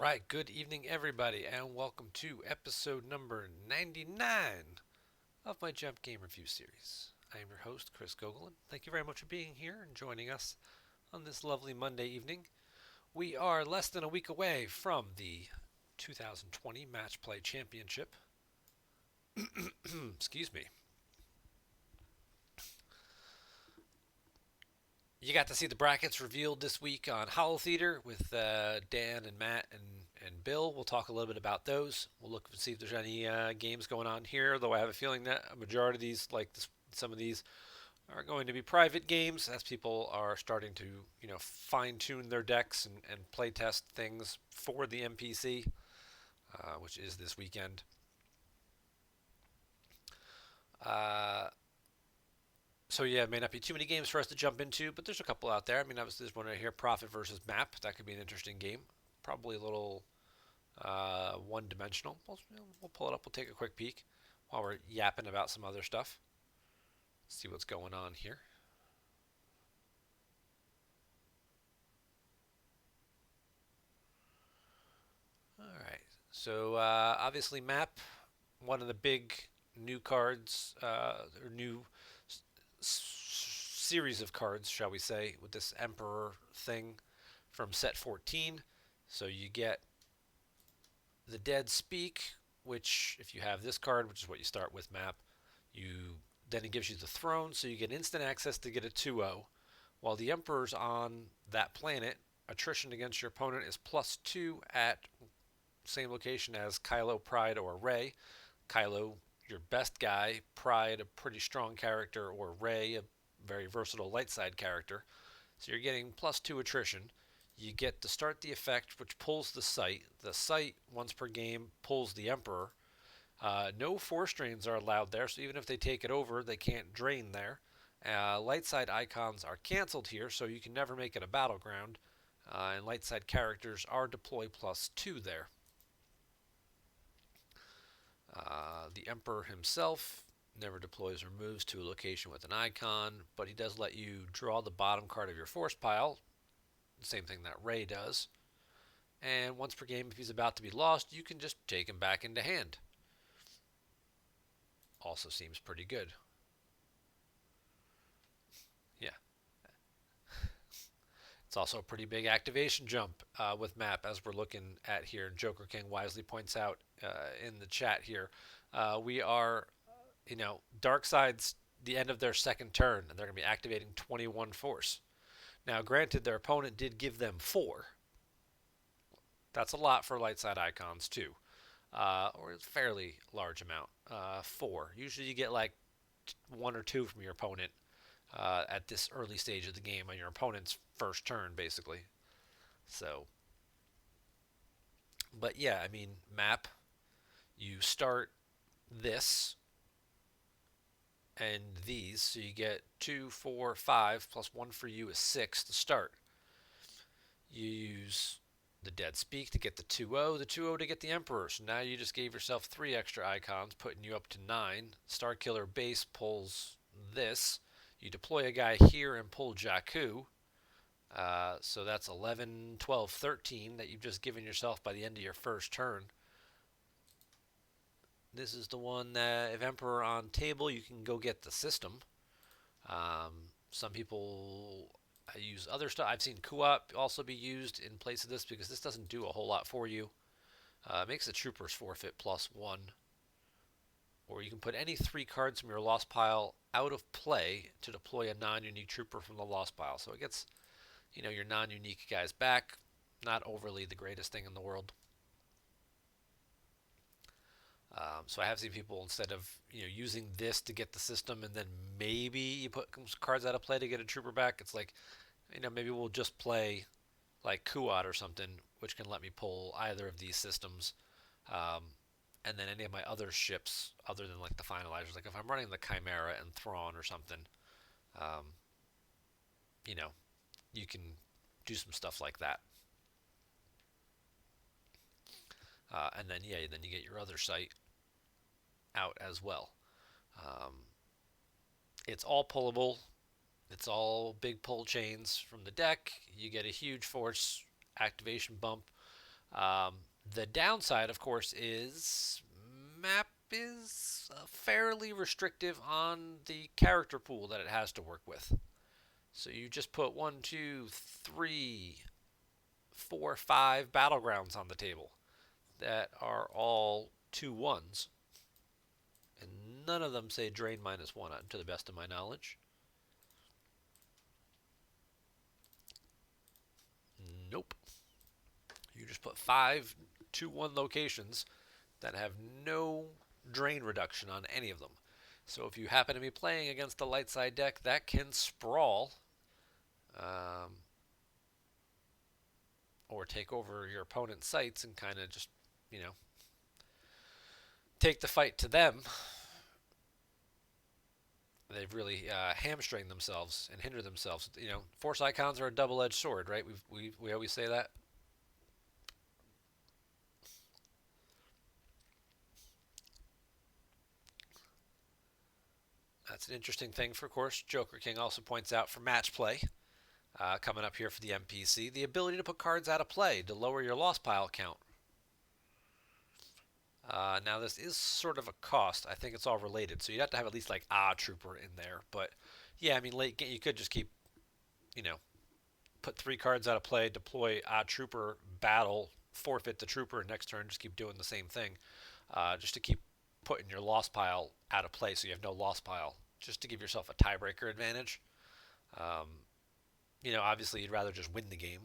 Right, good evening, everybody, and welcome to episode number 99 of my Jump Game Review series. I am your host, Chris Gogolin. Thank you very much for being here and joining us on this lovely Monday evening. We are less than a week away from the 2020 Match Play Championship. Excuse me. You got to see the brackets revealed this week on Hollow Theater with Dan and Matt and Bill. We'll talk a little bit about those. We'll look and see if there's any games going on here, though I have a feeling that a majority of these, some of these, are going to be private games as people are starting to, fine tune their decks and play test things for the MPC, which is this weekend. Uh, So yeah, it may not be too many games for us to jump into, but there's a couple out there. I mean, obviously there's one right here, Profit versus Map. That could be an interesting game. Probably a little one-dimensional. We'll pull it up. We'll take a quick peek while we're yapping about some other stuff. See what's going on here. All right. So obviously Map, one of the big new cards or new series of cards, shall we say, with this Emperor thing from set 14. So you get the Dead Speak, which if you have this card, which is what you start with Map, you then it gives you the Throne, so you get instant access to get a 2-0. While the Emperor's on that planet, attrition against your opponent is +2 at same location as Kylo, Pride, or Rey. Kylo, your best guy, Pride, a pretty strong character, or Rey, a very versatile light side character. So you're getting +2 attrition. You get to start the effect, which pulls the sight. The sight, once per game, pulls the Emperor. No force drains are allowed there, so even if they take it over, they can't drain there. Light side icons are canceled here, so you can never make it a battleground. And light side characters are deploy +2 there. The Emperor himself never deploys or moves to a location with an icon, but he does let you draw the bottom card of your force pile, same thing that Rey does. And once per game, if he's about to be lost, you can just take him back into hand. Also seems pretty good. Yeah. It's also a pretty big activation jump with Map, as we're looking at here. And Joker King wisely points out in the chat here. We are, Dark Side's the end of their second turn, and they're going to be activating 21 force. Now, granted, their opponent did give them 4. That's a lot for light side icons, too. Or a fairly large amount. 4. Usually you get like 1 or 2 from your opponent at this early stage of the game on your opponent's first turn, basically. So, but yeah, I mean, Map, you start this and these, so you get 2, 4, 5, plus 1 for you is 6 to start. You use the Dead Speak to get the 2-0, the 2-0 to get the Emperor. So now you just gave yourself 3 extra icons, putting you up to 9. Starkiller Base pulls this. You deploy a guy here and pull Jakku. So that's 11, 12, 13 that you've just given yourself by the end of your first turn. This is the one that if Emperor on table, you can go get the system. Some people use other stuff. I've seen Kuop also be used in place of this because this doesn't do a whole lot for you. It makes the troopers forfeit +1. Or you can put any 3 cards from your lost pile out of play to deploy a non-unique trooper from the lost pile. So it gets, your non-unique guys back. Not overly the greatest thing in the world. So I have seen people, instead of using this to get the system and then maybe you put cards out of play to get a trooper back, it's like, maybe we'll just play like Kuat or something, which can let me pull either of these systems. And then any of my other ships, other than like the finalizers, like if I'm running the Chimera and Thrawn or something, um, you know, you can do some stuff like that. And then then you get your other site out as well. Um, it's all pullable. It's all big pull chains from the deck. You get a huge force activation bump. Um, the downside, of course, is map is fairly restrictive on the character pool that it has to work with. So you just put one, two, three, four, five battlegrounds on the table that are all 2 1s, and none of them say drain -1, to the best of my knowledge. Nope. You just put 5 2 1 locations that have no drain reduction on any of them. So if you happen to be playing against a light side deck, that can sprawl um, or take over your opponent's sites and kind of just, you know, take the fight to them. They've really hamstringed themselves and hindered themselves. You know, force icons are a double-edged sword, right? We always say that. That's an interesting thing, for of course. Joker King also points out for match play, coming up here for the MPC, the ability to put cards out of play to lower your loss pile count. Now, this is sort of a cost. I think it's all related, so you'd have to have at least like Trooper in there. But yeah, I mean, late game you could just keep, you know, put 3 cards out of play, deploy Trooper, battle, forfeit the Trooper, and next turn just keep doing the same thing, just to keep putting your loss pile out of play, so you have no loss pile, just to give yourself a tiebreaker advantage. Um, obviously you'd rather just win the game,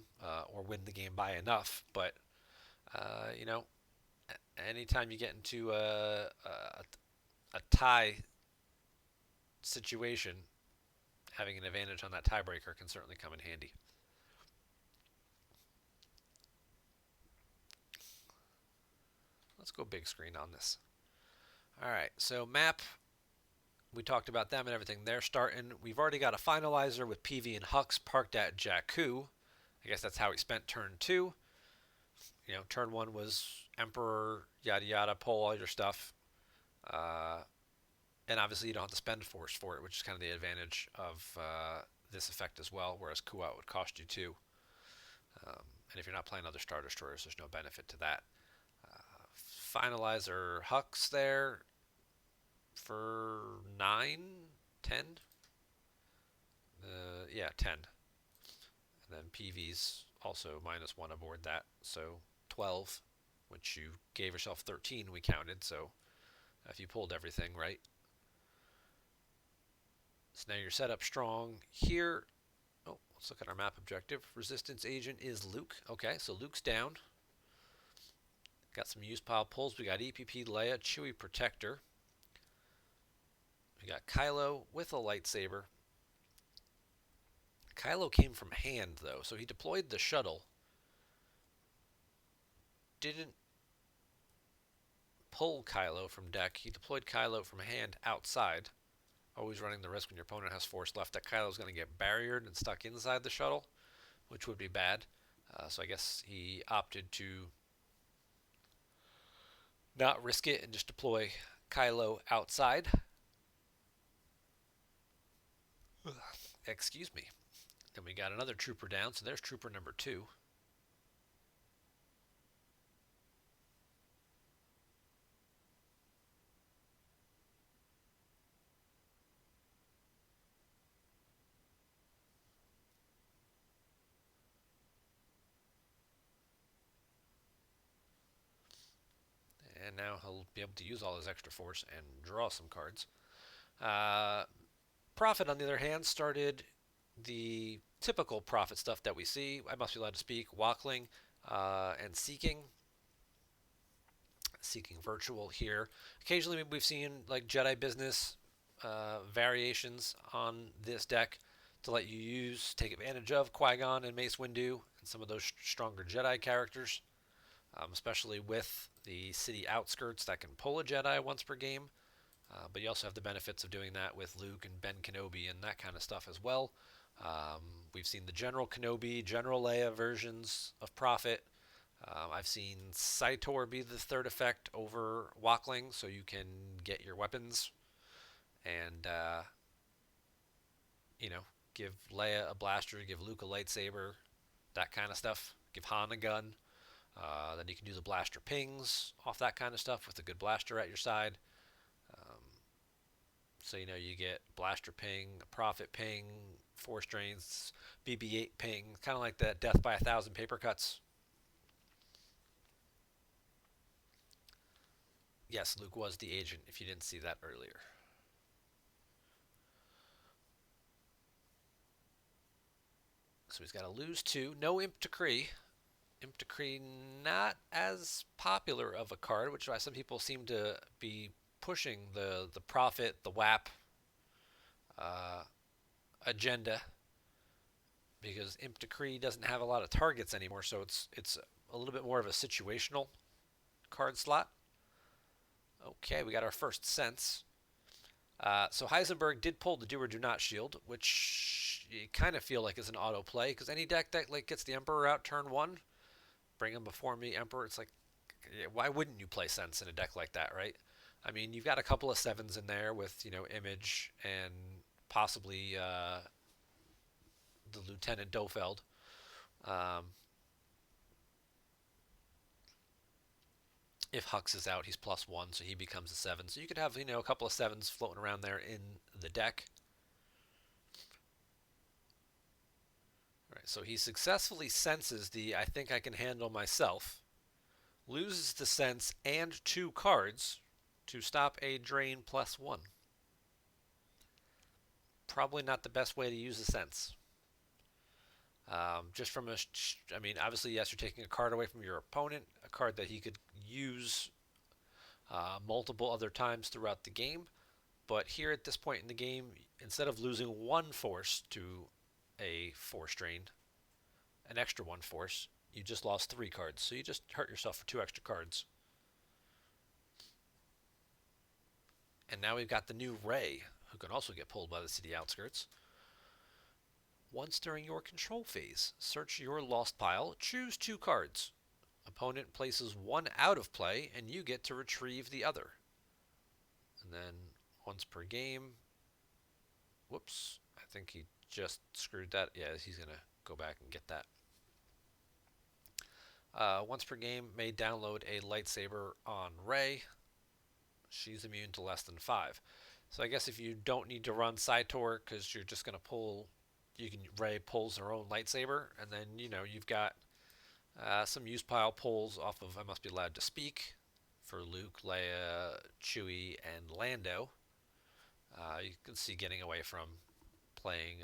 or win the game by enough, but uh, you know, anytime you get into a tie situation, having an advantage on that tiebreaker can certainly come in handy. Let's go big screen on this. All right, so map, we talked about them and everything. They're starting. We've already got a finalizer with PV and Hux parked at Jakku. I guess that's how he spent turn 2. Turn 1 was Emperor, yada yada, pull all your stuff. Uh, and obviously you don't have to spend force for it, which is kind of the advantage of this effect as well, whereas Kuat would cost you 2. And if you're not playing other Star Destroyers, there's no benefit to that. Finalizer Hux there for 9, 10. Yeah, 10. And then PV's also -1 aboard that, so 12, which you gave yourself 13, we counted, so if you pulled everything right. So now you're set up strong here. Oh, let's look at our map objective. Resistance agent is Luke. Okay, so Luke's down. Got some use pile pulls. We got EPP Leia, Chewie Protector. We got Kylo with a lightsaber. Kylo came from hand, though, so he deployed the shuttle. Didn't pull Kylo from deck. He deployed Kylo from hand outside, always running the risk when your opponent has force left that Kylo's going to get barriered and stuck inside the shuttle, which would be bad. So I guess he opted to not risk it and just deploy Kylo outside. Excuse me. Then we got another trooper down, so there's trooper number 2. And now he'll be able to use all his extra force and draw some cards. Prophet, on the other hand, started the typical Prophet stuff that we see. I must be allowed to speak. Walkling and Seeking. Seeking Virtual here. Occasionally we've seen like Jedi Business variations on this deck to let you take advantage of Qui-Gon and Mace Windu and some of those stronger Jedi characters, especially with the city outskirts that can pull a Jedi once per game. But you also have the benefits of doing that with Luke and Ben Kenobi and that kind of stuff as well. We've seen the General Kenobi, General Leia versions of Prophet. I've seen Saitor be the third effect over Walkling, so you can get your weapons and, give Leia a blaster, give Luke a lightsaber, that kind of stuff. Give Han a gun. Then you can do the blaster pings off that kind of stuff with a good blaster at your side. Um, so you get blaster ping, profit ping, force drains, BB-8 ping, kind of like that death by 1,000 paper cuts. Yes, Luke was the agent. If you didn't see that earlier. So he's got to lose 2. No Imp Decree. Imp Decree not as popular of a card, which is why some people seem to be pushing the profit, the WAP uh, agenda, because Imp Decree doesn't have a lot of targets anymore, so it's a little bit more of a situational card slot. Okay, we got our first sense. So Heisenberg did pull the Do or Do Not shield, which you kind of feel like is an auto play, because any deck that like gets the Emperor out turn 1, bring him before me, Emperor. It's like, why wouldn't you play Sense in a deck like that, right? I mean, you've got a couple of 7s in there with, Image and possibly the Lieutenant Dofeld. Um, if Hux is out, he's +1, so he becomes a 7. So you could have, a couple of 7s floating around there in the deck. All right, so he successfully senses the I think I can handle myself, loses the sense and 2 cards to stop a drain +1. Probably not the best way to use a sense. Just from I mean, obviously, yes, you're taking a card away from your opponent, a card that he could use multiple other times throughout the game. But here at this point in the game, instead of losing 1 force to a force drain, an extra 1 force, you just lost 3 cards. So you just hurt yourself for 2 extra cards. And now we've got the new Ray, who can also get pulled by the city outskirts. Once during your control phase, search your lost pile, choose 2 cards. Opponent places 1 out of play, and you get to retrieve the other. And then once per game, whoops, I think he just screwed that. Yeah, he's going to go back and get that. Once per game, may download a lightsaber on Rey. She's immune to less than 5. So I guess if you don't need to run Saitor because you're just going to pull, Rey pulls her own lightsaber, and then you've got some use pile pulls off of I Must Be Allowed to Speak for Luke, Leia, Chewie, and Lando. You can see getting away from playing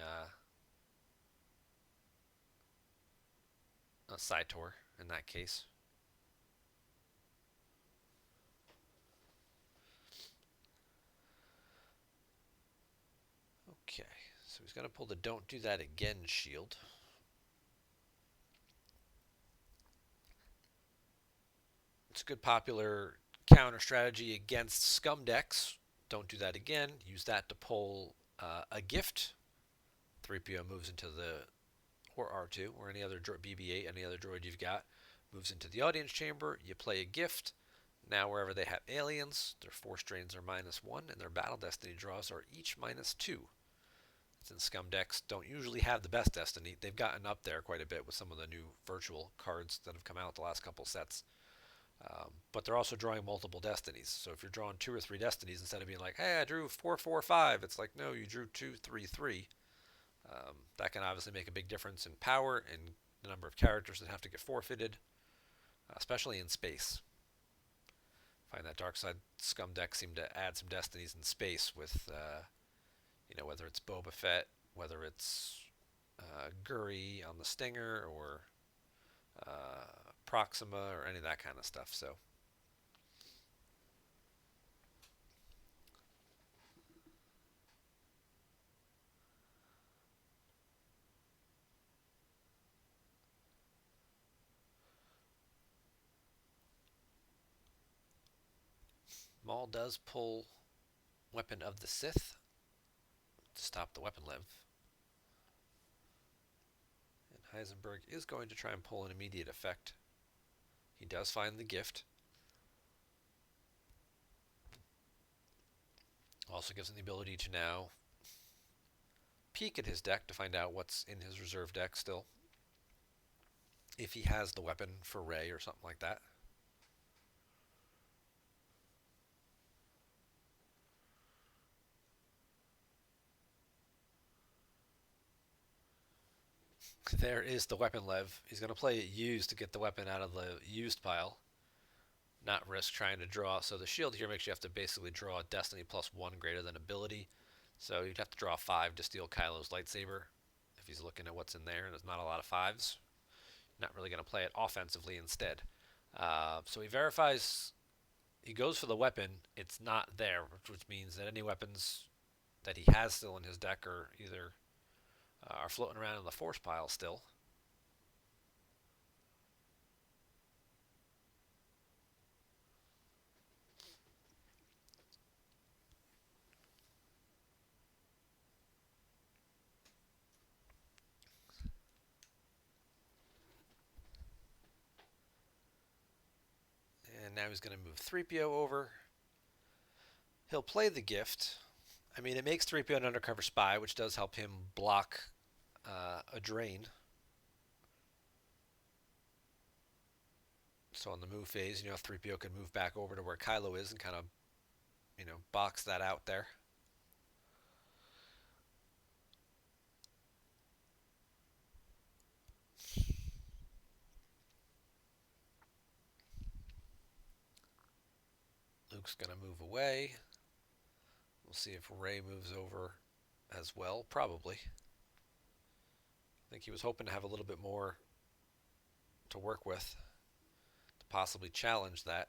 a Saitor in that case. Okay, so he's going to pull the Don't Do That Again shield. It's a good popular counter strategy against scum decks. Don't do that again. Use that to pull a gift. 3PO moves into the, or R2, or any other BB-8, any other droid you've got, moves into the audience chamber. You play a gift. Now wherever they have aliens, their force drains are -1, and their battle destiny draws are each -2. Since scum decks don't usually have the best destiny, they've gotten up there quite a bit with some of the new virtual cards that have come out the last couple sets. But they're also drawing multiple destinies. So if you're drawing 2 or 3 destinies, instead of being like, hey, I drew 4, 4, 5, it's like, no, you drew 2, 3, 3. That can obviously make a big difference in power and the number of characters that have to get forfeited, especially in space. I find that Dark Side Scum deck seem to add some destinies in space with, whether it's Boba Fett, whether it's Guri on the Stinger, or Proxima, or any of that kind of stuff. So Maul does pull Weapon of the Sith to stop the weapon live. And Heisenberg is going to try and pull an immediate effect. He does find the gift. Also gives him the ability to now peek at his deck to find out what's in his reserve deck still. if he has the weapon for Ray or something like that. There is the weapon lev. He's going to play it used to get the weapon out of the used pile, not risk trying to draw. So the shield here makes you have to basically draw a Destiny +1 greater than ability. So you'd have to draw 5 to steal Kylo's lightsaber. If he's looking at what's in there, and there's not a lot of 5s, not really going to play it offensively instead. So he verifies, he goes for the weapon. It's not there, which means that any weapons that he has still in his deck are either are floating around in the force pile still. And now he's going to move 3PO over. He'll play the gift. I mean, it makes 3PO an undercover spy, which does help him block a drain. So on the move phase, 3PO can move back over to where Kylo is and kind of, box that out there. Luke's going to move away. We'll see if Rey moves over as well, probably. I think he was hoping to have a little bit more to work with to possibly challenge that.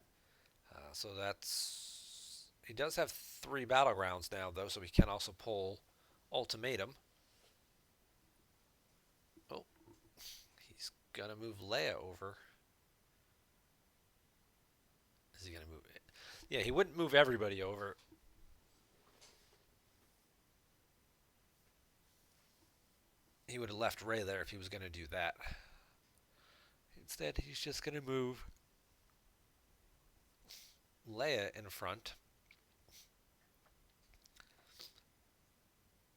So that's... He does have 3 battlegrounds now, though, so he can also pull Ultimatum. Oh, he's going to move Leia over. Is he going to move it? Yeah, he wouldn't move everybody over. He would have left Rey there if he was going to do that. Instead, he's just going to move Leia in front.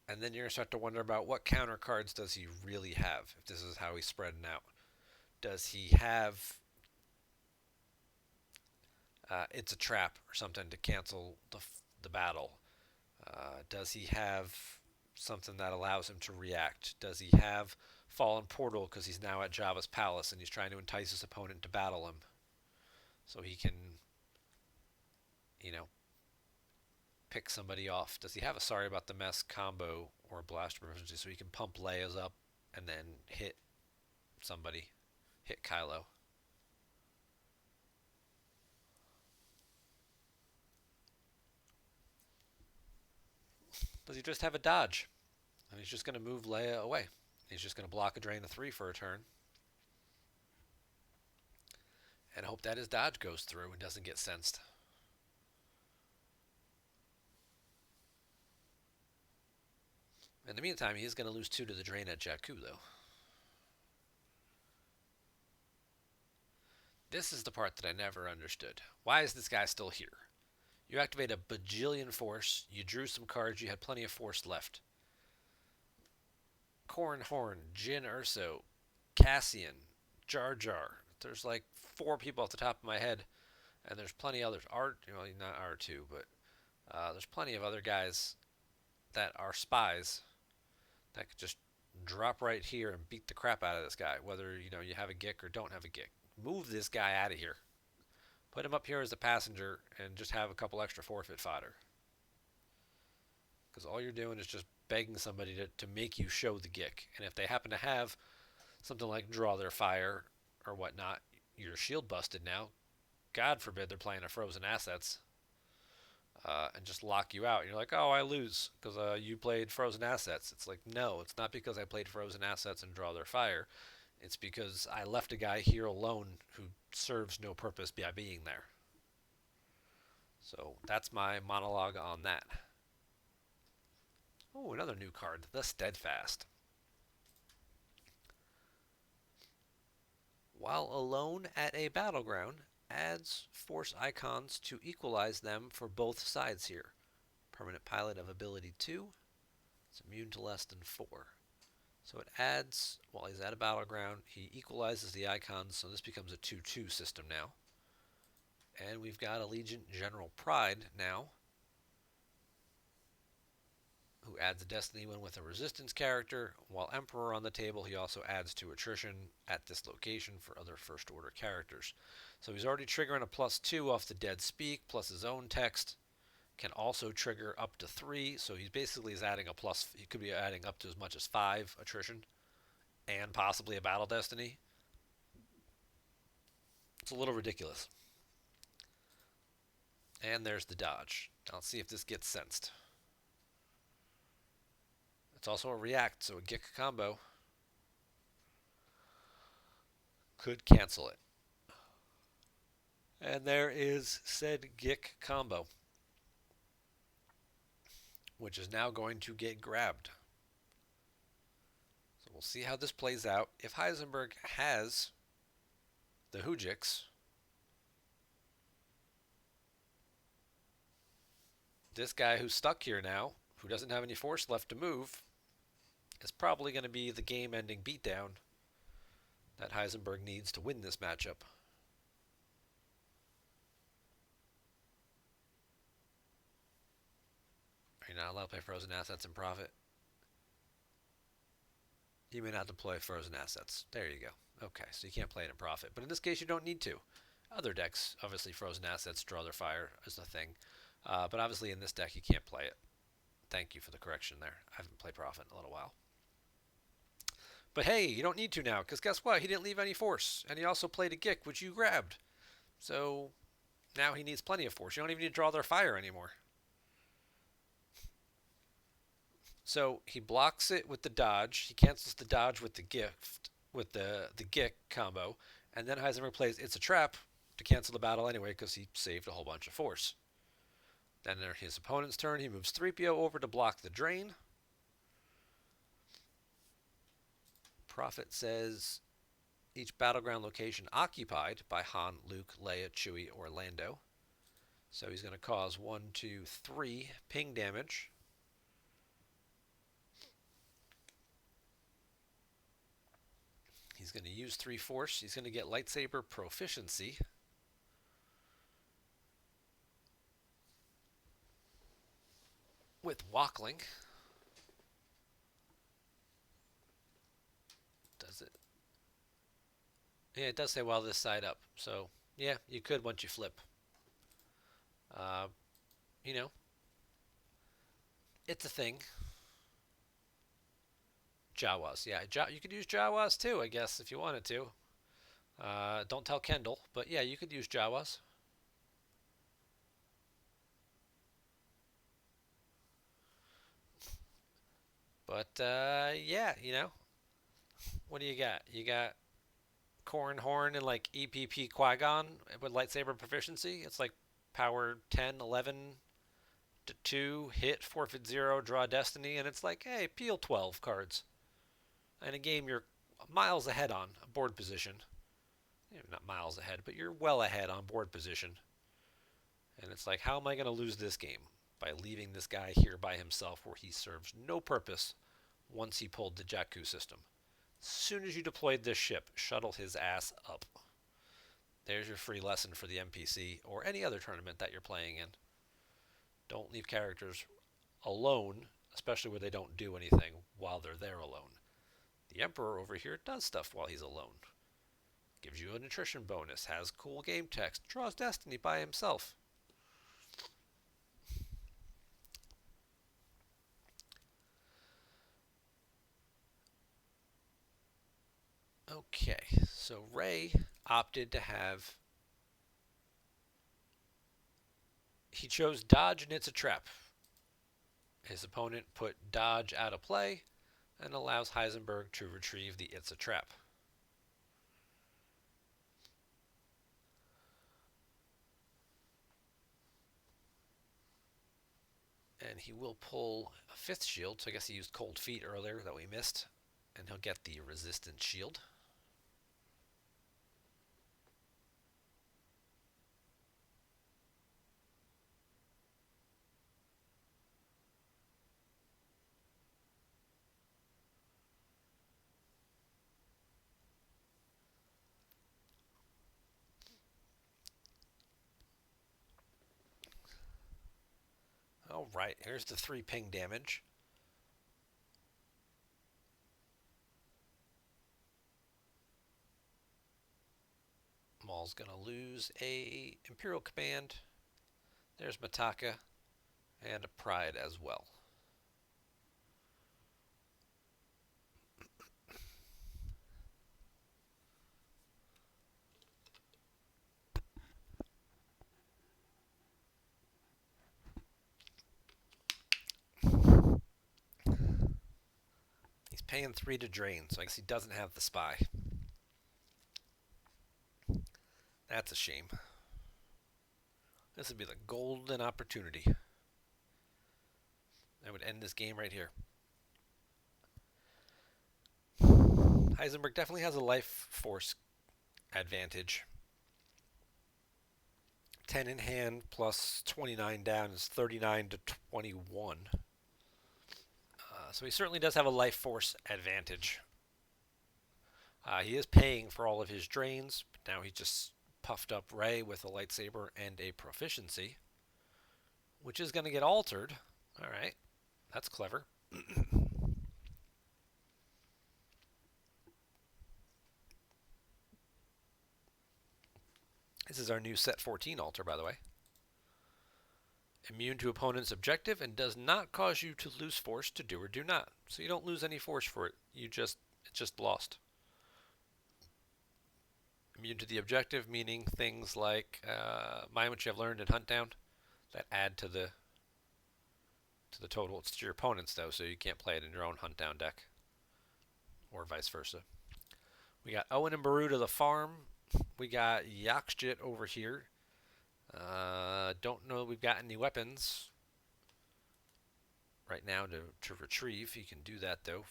And then you're going to start to wonder about what counter cards does he really have, if this is how he's spreading out. Does he have It's a Trap or something to cancel the battle? Does he have something that allows him to react? Does he have Fallen Portal because he's now at Jabba's palace and he's trying to entice his opponent to battle him so he can, you know, pick somebody off? Does he have a Sorry About the Mess combo or a Blaster Emergency so he can pump Leia's up and then hit somebody, hit Kylo? Does he just have a dodge? And he's just going to move Leia away. He's just going to block a drain of 3 for a turn. And hope that his dodge goes through and doesn't get sensed. In the meantime, he is going to lose 2 to the drain at Jakku, though. This is the part that I never understood. Why is this guy still here? You activate a bajillion force, you drew some cards, you had plenty of force left. Corran Horn, Jyn Erso, Cassian, Jar Jar. There's like 4 people off the top of my head, and there's plenty others. Not R2, but there's plenty of other guys that are spies that could just drop right here and beat the crap out of this guy, whether you have a Gick or don't have a Gick. Move this guy out of here. Put him up here as a passenger and just have a couple extra forfeit fodder. Because all you're doing is just begging somebody to make you show the Gick. And if they happen to have something like Draw Their Fire or whatnot, you're shield busted now. God forbid they're playing a Frozen Assets and just lock you out. You're like, oh, I lose because you played Frozen Assets. It's like, no, it's not because I played Frozen Assets and Draw Their Fire. It's because I left a guy here alone who serves no purpose by being there. So that's my monologue on that. Oh, another new card, the Steadfast. While alone at a battleground, adds force icons to equalize them for both sides here. Permanent pilot of ability 2. It's immune to less than 4. So it adds, while he's at a battleground, he equalizes the icons, so this becomes a 2-2 system now. And we've got Allegiant General Pride now, who adds a Destiny one with a Resistance character. While Emperor on the table, he also adds 2 attrition at this location for other First Order characters. So he's already triggering a +2 off the Dead Speak, plus his own text. Can also trigger up to 3, so he basically is adding he could be adding up to as much as 5 attrition, and possibly a Battle Destiny. It's a little ridiculous. And there's the dodge. Now let's see if this gets sensed. It's also a react, so a Gick combo could cancel it. And there is said Gick combo, which is now going to get grabbed. So we'll see how this plays out. If Heisenberg has the Hujix, this guy who's stuck here now, who doesn't have any force left to move, is probably going to be the game-ending beatdown that Heisenberg needs to win this matchup. Are you not allowed to play frozen assets and profit? You may not deploy frozen assets. There you go. Okay, so you can't play it in profit. But in this case, you don't need to. Other decks, obviously frozen assets, draw their fire is a thing. But obviously in this deck, you can't play it. Thank you for the correction there. I haven't played profit in a little while. But hey, you don't need to now, because guess what? He didn't leave any force. And he also played a Gick, which you grabbed. So now he needs plenty of force. You don't even need to draw their fire anymore. So he blocks it with the dodge. He cancels the dodge with the gift, with the Gick combo. And then Heisenberg plays It's a Trap to cancel the battle anyway, because he saved a whole bunch of force. Then his opponent's turn, he moves 3PO over to block the drain. Prophet says each battleground location occupied by Han, Luke, Leia, Chewie, or Lando. So he's going to cause 1, 2, 3 ping damage. He's going to use 3 force. He's going to get lightsaber proficiency. With Wackling. Does it? Yeah, it does say while this side up. So, yeah, you could once you flip. You know, it's a thing. Jawas, yeah. You could use Jawas too, I guess, if you wanted to. Don't tell Kendall, but yeah, you could use Jawas. But, yeah, you know, what do you got? You got Corn Horn and like EPP Qui-Gon with lightsaber proficiency. It's like power 10, 11 to 2, hit, forfeit 0, draw destiny, and it's like, hey, peel 12 cards. In a game you're miles ahead on board position. Not miles ahead, but you're well ahead on board position. And it's like, how am I going to lose this game? By leaving this guy here by himself where he serves no purpose once he pulled the Jakku system. As soon as you deployed this ship, shuttle his ass up. There's your free lesson for the NPC or any other tournament that you're playing in. Don't leave characters alone, especially where they don't do anything while they're there alone. The Emperor over here does stuff while he's alone. Gives you an attrition bonus, has cool game text, draws destiny by himself. Okay, so Rey opted to have... He chose dodge and It's a Trap. His opponent put dodge out of play and allows Heisenberg to retrieve the It's a Trap. And he will pull a 5th shield, so I guess he used Cold Feet earlier that we missed, and he'll get the Resistance shield. All right, here's the 3 ping damage. Maul's gonna lose a Imperial Command. There's Mataka and a Pride as well. He's paying 3 to drain, so I guess he doesn't have the spy. That's a shame. This would be the golden opportunity. I would end this game right here. Heisenberg definitely has a life force advantage. 10 in hand plus 29 down is 39 to 21. So he certainly does have a life force advantage. He is paying for all of his drains, but now he's just puffed up Ray with a lightsaber and a proficiency, which is going to get altered. All right, that's clever. This is our new set 14 altar, by the way. Immune to opponent's objective and does not cause you to lose force to do or do not. So you don't lose any force for it. It's just lost. Immune to the objective, meaning things like mine, which I've learned in Hunt Down, that add to the total. It's to your opponents though, so you can't play it in your own Hunt Down deck, or vice versa. We got Owen and Baru to the farm. We got Yakshjit over here. Don't know we've got any weapons right now to retrieve. You can do that though.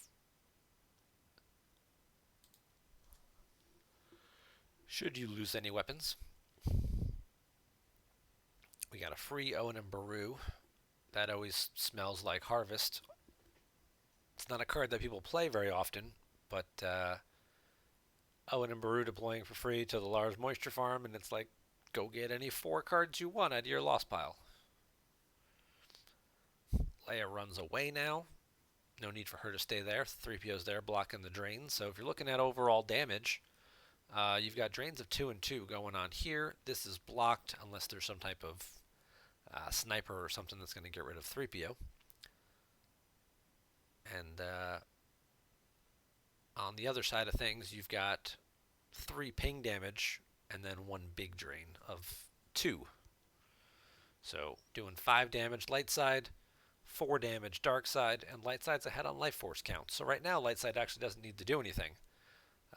Should you lose any weapons. We got a free Owen and Baru. That always smells like Harvest. It's not a card that people play very often, but Owen and Baru deploying for free to the Lars Moisture Farm, and it's like, go get any 4 cards you want out of your lost pile. Leia runs away now. No need for her to stay there. 3PO's there blocking the drains. So if you're looking at overall damage, you've got drains of 2 and 2 going on here. This is blocked unless there's some type of sniper or something that's going to get rid of 3PO. And on the other side of things, you've got 3 ping damage and then 1 big drain of 2. So doing 5 damage light side, 4 damage dark side, and light side's ahead on life force count. So right now, light side actually doesn't need to do anything.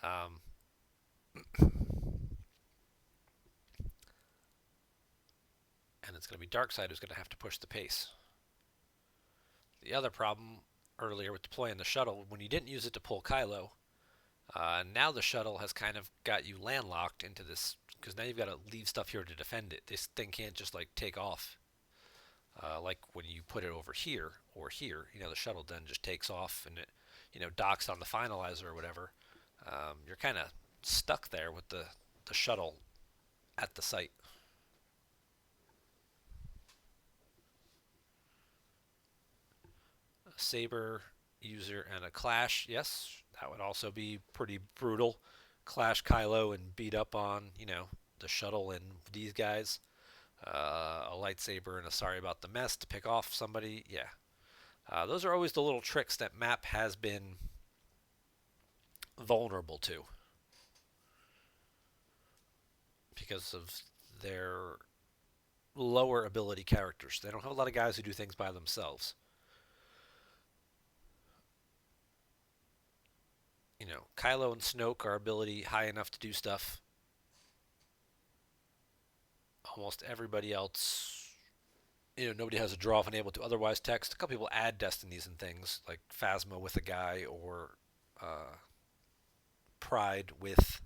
And it's going to be dark side who's going to have to push the pace. The other problem earlier with deploying the shuttle, when you didn't use it to pull Kylo, now the shuttle has kind of got you landlocked into this, because now you've got to leave stuff here to defend it. This thing can't just like take off. Like when you put it over here or here, the shuttle then just takes off and it, docks on the finalizer or whatever. You're kind of stuck there with the shuttle at the site. A saber user and a clash, yes, that would also be pretty brutal. Clash Kylo and beat up on, the shuttle and these guys. A lightsaber and a sorry about the mess to pick off somebody. Yeah. Those are always the little tricks that map has been vulnerable to because of their lower ability characters. They don't have a lot of guys who do things by themselves. Kylo and Snoke are ability high enough to do stuff. Almost everybody else, nobody has a draw if unable to otherwise text. A couple people add destinies and things like Phasma with a guy or Pride with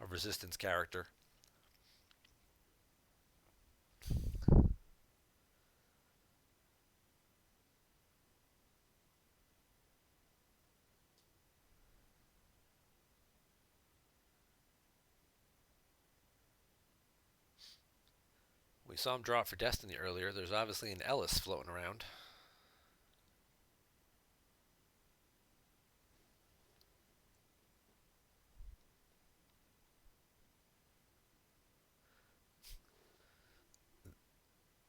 a resistance character. We saw him draw it for Destiny earlier. There's obviously an Ellis floating around.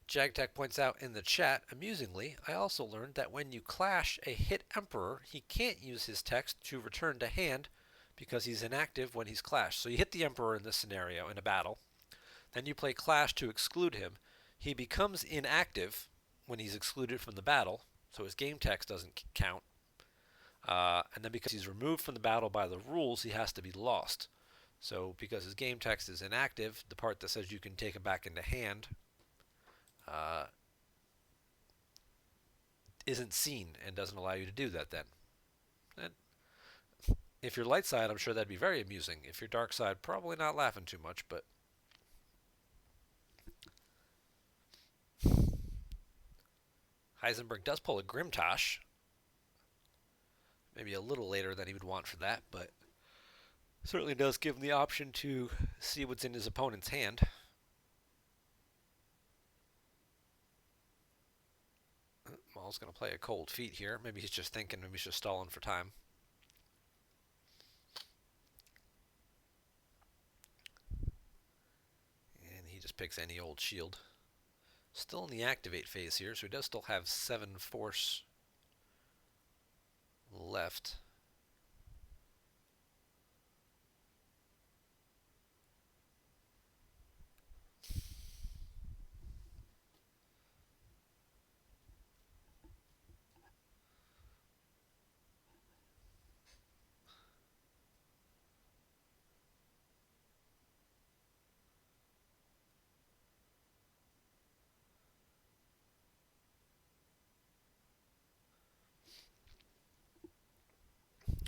JagTech points out in the chat, amusingly, I also learned that when you clash a hit Emperor, he can't use his text to return to hand because he's inactive when he's clashed. So you hit the Emperor in this scenario in a battle, then you play Clash to exclude him. He becomes inactive when he's excluded from the battle, so his game text doesn't count. And then because he's removed from the battle by the rules, he has to be lost. So because his game text is inactive, the part that says you can take him back into hand uh, isn't seen and doesn't allow you to do that then. And if you're light side, I'm sure that'd be very amusing. If you're dark side, probably not laughing too much, but Heisenberg does pull a Grimtosh. Maybe a little later than he would want for that, but certainly does give him the option to see what's in his opponent's hand. Maul's going to play a cold feet here. Maybe he's just thinking, maybe he's just stalling for time. And he just picks any old shield. Still in the activate phase here, so he does still have 7 force left.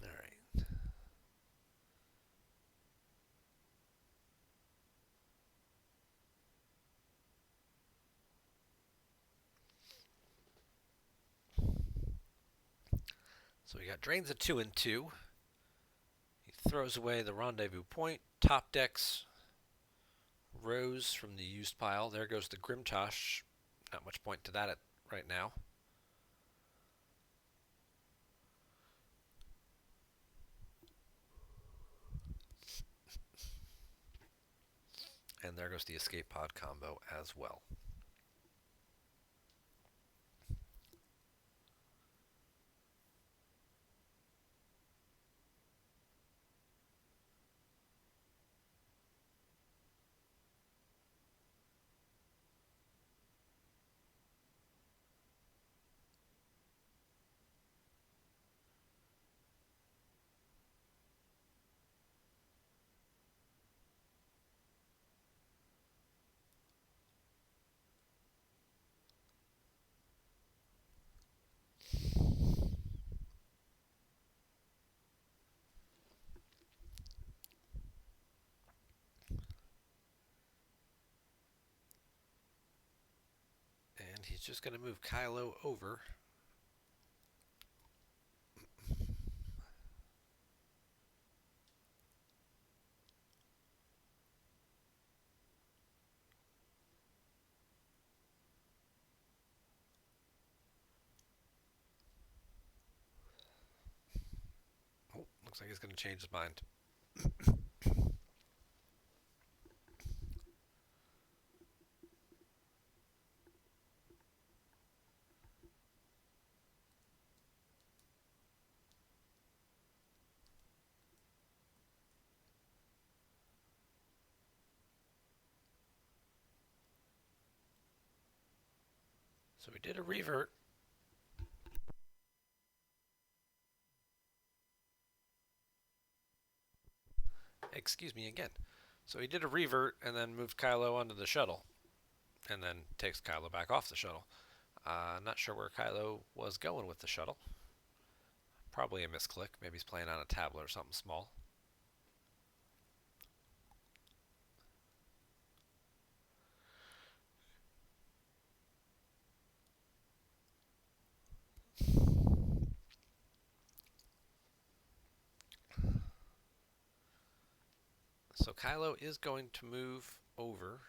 All right. So we got drains a 2 and 2. He throws away the rendezvous point. Top decks Rose from the used pile. There goes the Grimtosh. Not much point to that right now. And there goes the escape pod combo as well. And he's just going to move Kylo over. Oh, looks like he's going to change his mind. So we did a revert. Excuse me again. So he did a revert and then moved Kylo onto the shuttle. And then takes Kylo back off the shuttle. Not sure where Kylo was going with the shuttle. Probably a misclick. Maybe he's playing on a tablet or something small. So Kylo is going to move over.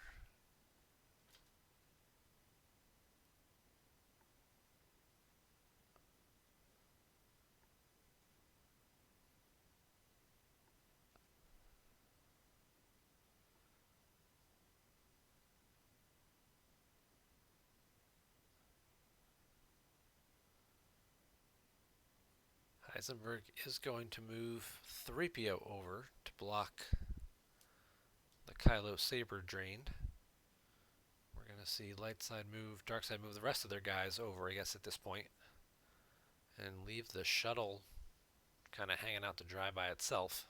Heisenberg is going to move 3PO over to block the Kylo Saber drain. We're going to see light side move, dark side move the rest of their guys over, I guess, at this point, and leave the shuttle kind of hanging out to dry by itself.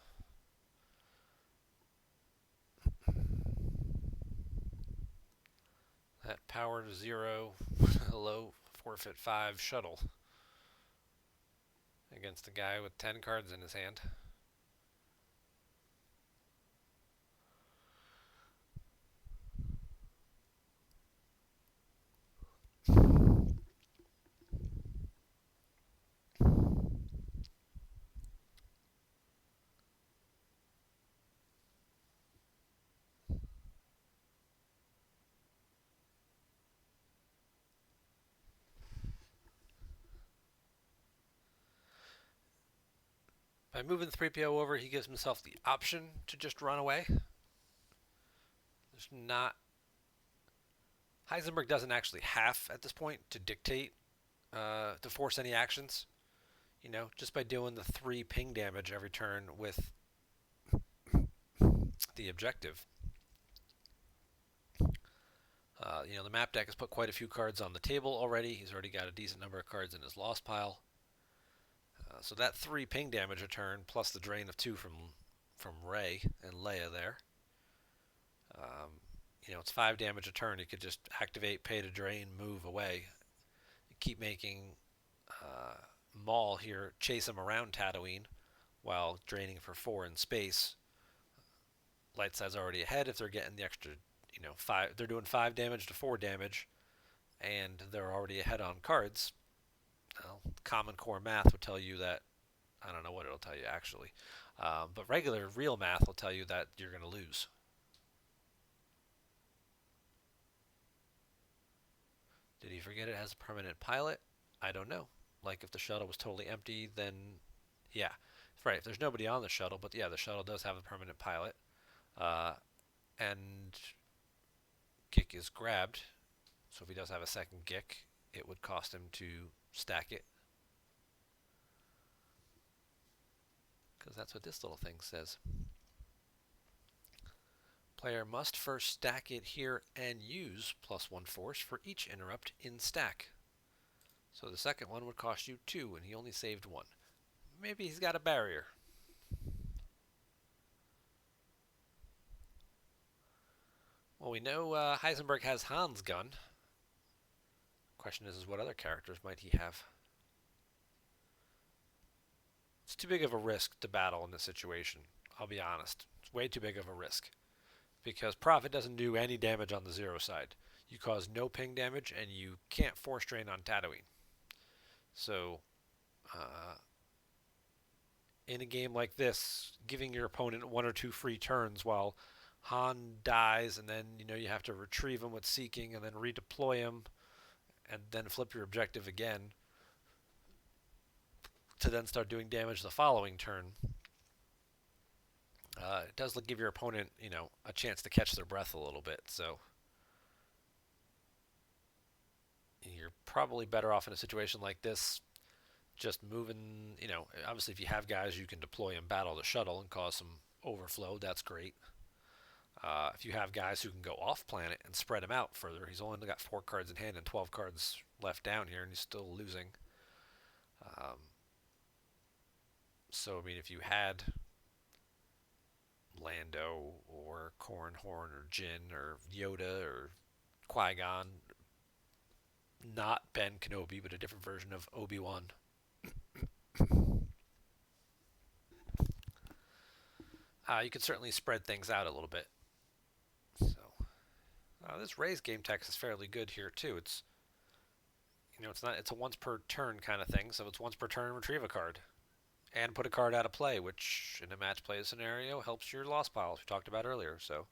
That power to 0, low forfeit 5 shuttle against a guy with 10 cards in his hand. By moving 3PO over, he gives himself the option to just run away. There's not... Heisenberg doesn't actually have, at this point, to dictate, to force any actions. You know, just by doing the 3 ping damage every turn with the objective. You know, the map deck has put quite a few cards on the table already. He's already got a decent number of cards in his lost pile. So that 3 ping damage a turn, plus the drain of 2 from Rey and Leia there. You know, it's 5 damage a turn. You could just activate, pay to drain, move away. You keep making Maul here chase him around Tatooine while draining for 4 in space. Light side's already ahead if they're getting the extra, you know, 5. They're doing 5 damage to 4 damage, and they're already ahead on cards. Well, Common Core math would tell you that. I don't know what it'll tell you actually, but regular real math will tell you that you're going to lose. Did he forget it has a permanent pilot? I don't know. Like if the shuttle was totally empty, then yeah, right. If there's nobody on the shuttle, but yeah, the shuttle does have a permanent pilot, and Gick is grabbed. So if he does have a second Gick, it would cost him to stack it. Because that's what this little thing says. Player must first stack it here and use +1 force for each interrupt in stack. So the second one would cost you 2, and he only saved 1. Maybe he's got a barrier. Well, we know Heisenberg has Han's gun. Question is what other characters might he have? It's too big of a risk to battle in this situation. I'll be honest. It's way too big of a risk. Because Prophet doesn't do any damage on the 0 side. You cause no ping damage, and you can't force drain on Tatooine. So, in a game like this, giving your opponent 1 or 2 free turns while Han dies, and then you have to retrieve him with Seeking, and then redeploy him, and then flip your objective again to then start doing damage the following turn. It does give your opponent, a chance to catch their breath a little bit. So you're probably better off in a situation like this, just moving. Obviously, if you have guys you can deploy and battle the shuttle and cause some overflow, that's great. If you have guys who can go off planet and spread him out further, he's only got 4 cards in hand and 12 cards left down here, and he's still losing. So, I mean, if you had Lando or Cornhorn or Jin or Yoda or Qui-Gon, not Ben Kenobi, but a different version of Obi-Wan, you could certainly spread things out a little bit. So, this Rey's game text is fairly good here too. It's it's a once per turn kind of thing, so it's once per turn retrieve a card. And put a card out of play, which in a match play scenario helps your lost piles we talked about earlier. So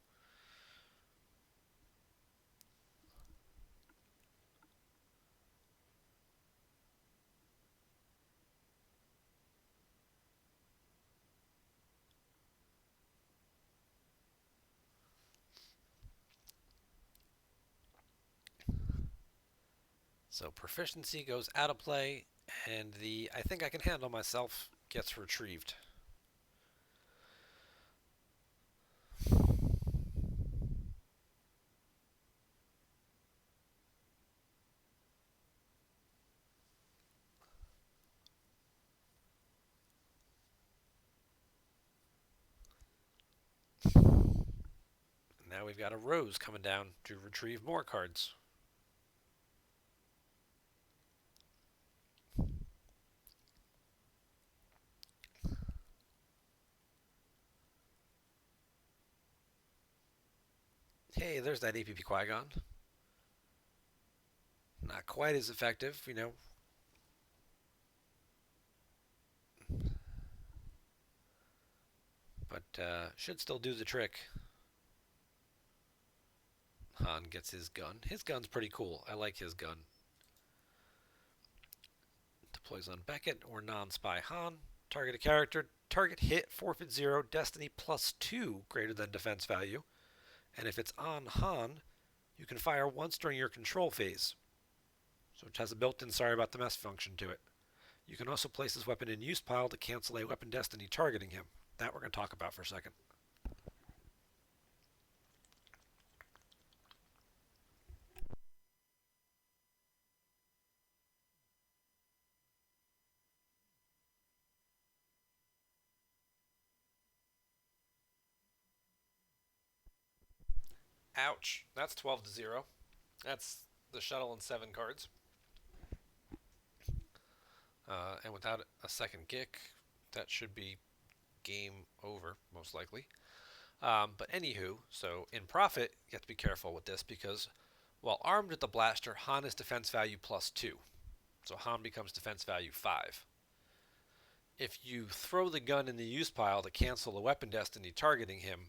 proficiency goes out of play, And the I think I can handle myself gets retrieved. Now we've got a Rose coming down to retrieve more cards. Hey, there's that APP Qui-Gon. Not quite as effective, but should still do the trick. Han gets his gun. His gun's pretty cool. I like his gun. Deploys on Beckett or non-spy Han. Target a character. Target hit, forfeit 0, destiny +2 greater than defense value. And if it's on Han, you can fire once during your control phase. So it has a built-in sorry about the mess function to it. You can also place this weapon in use pile to cancel a weapon destiny targeting him. That we're going to talk about for a second. Ouch. That's 12-0. That's the shuttle and 7 cards. And without a second kick, that should be game over, most likely. But anywho, so in profit, you have to be careful with this because while armed with the blaster, Han is defense value +2. So Han becomes defense value 5. If you throw the gun in the use pile to cancel the weapon destiny targeting him,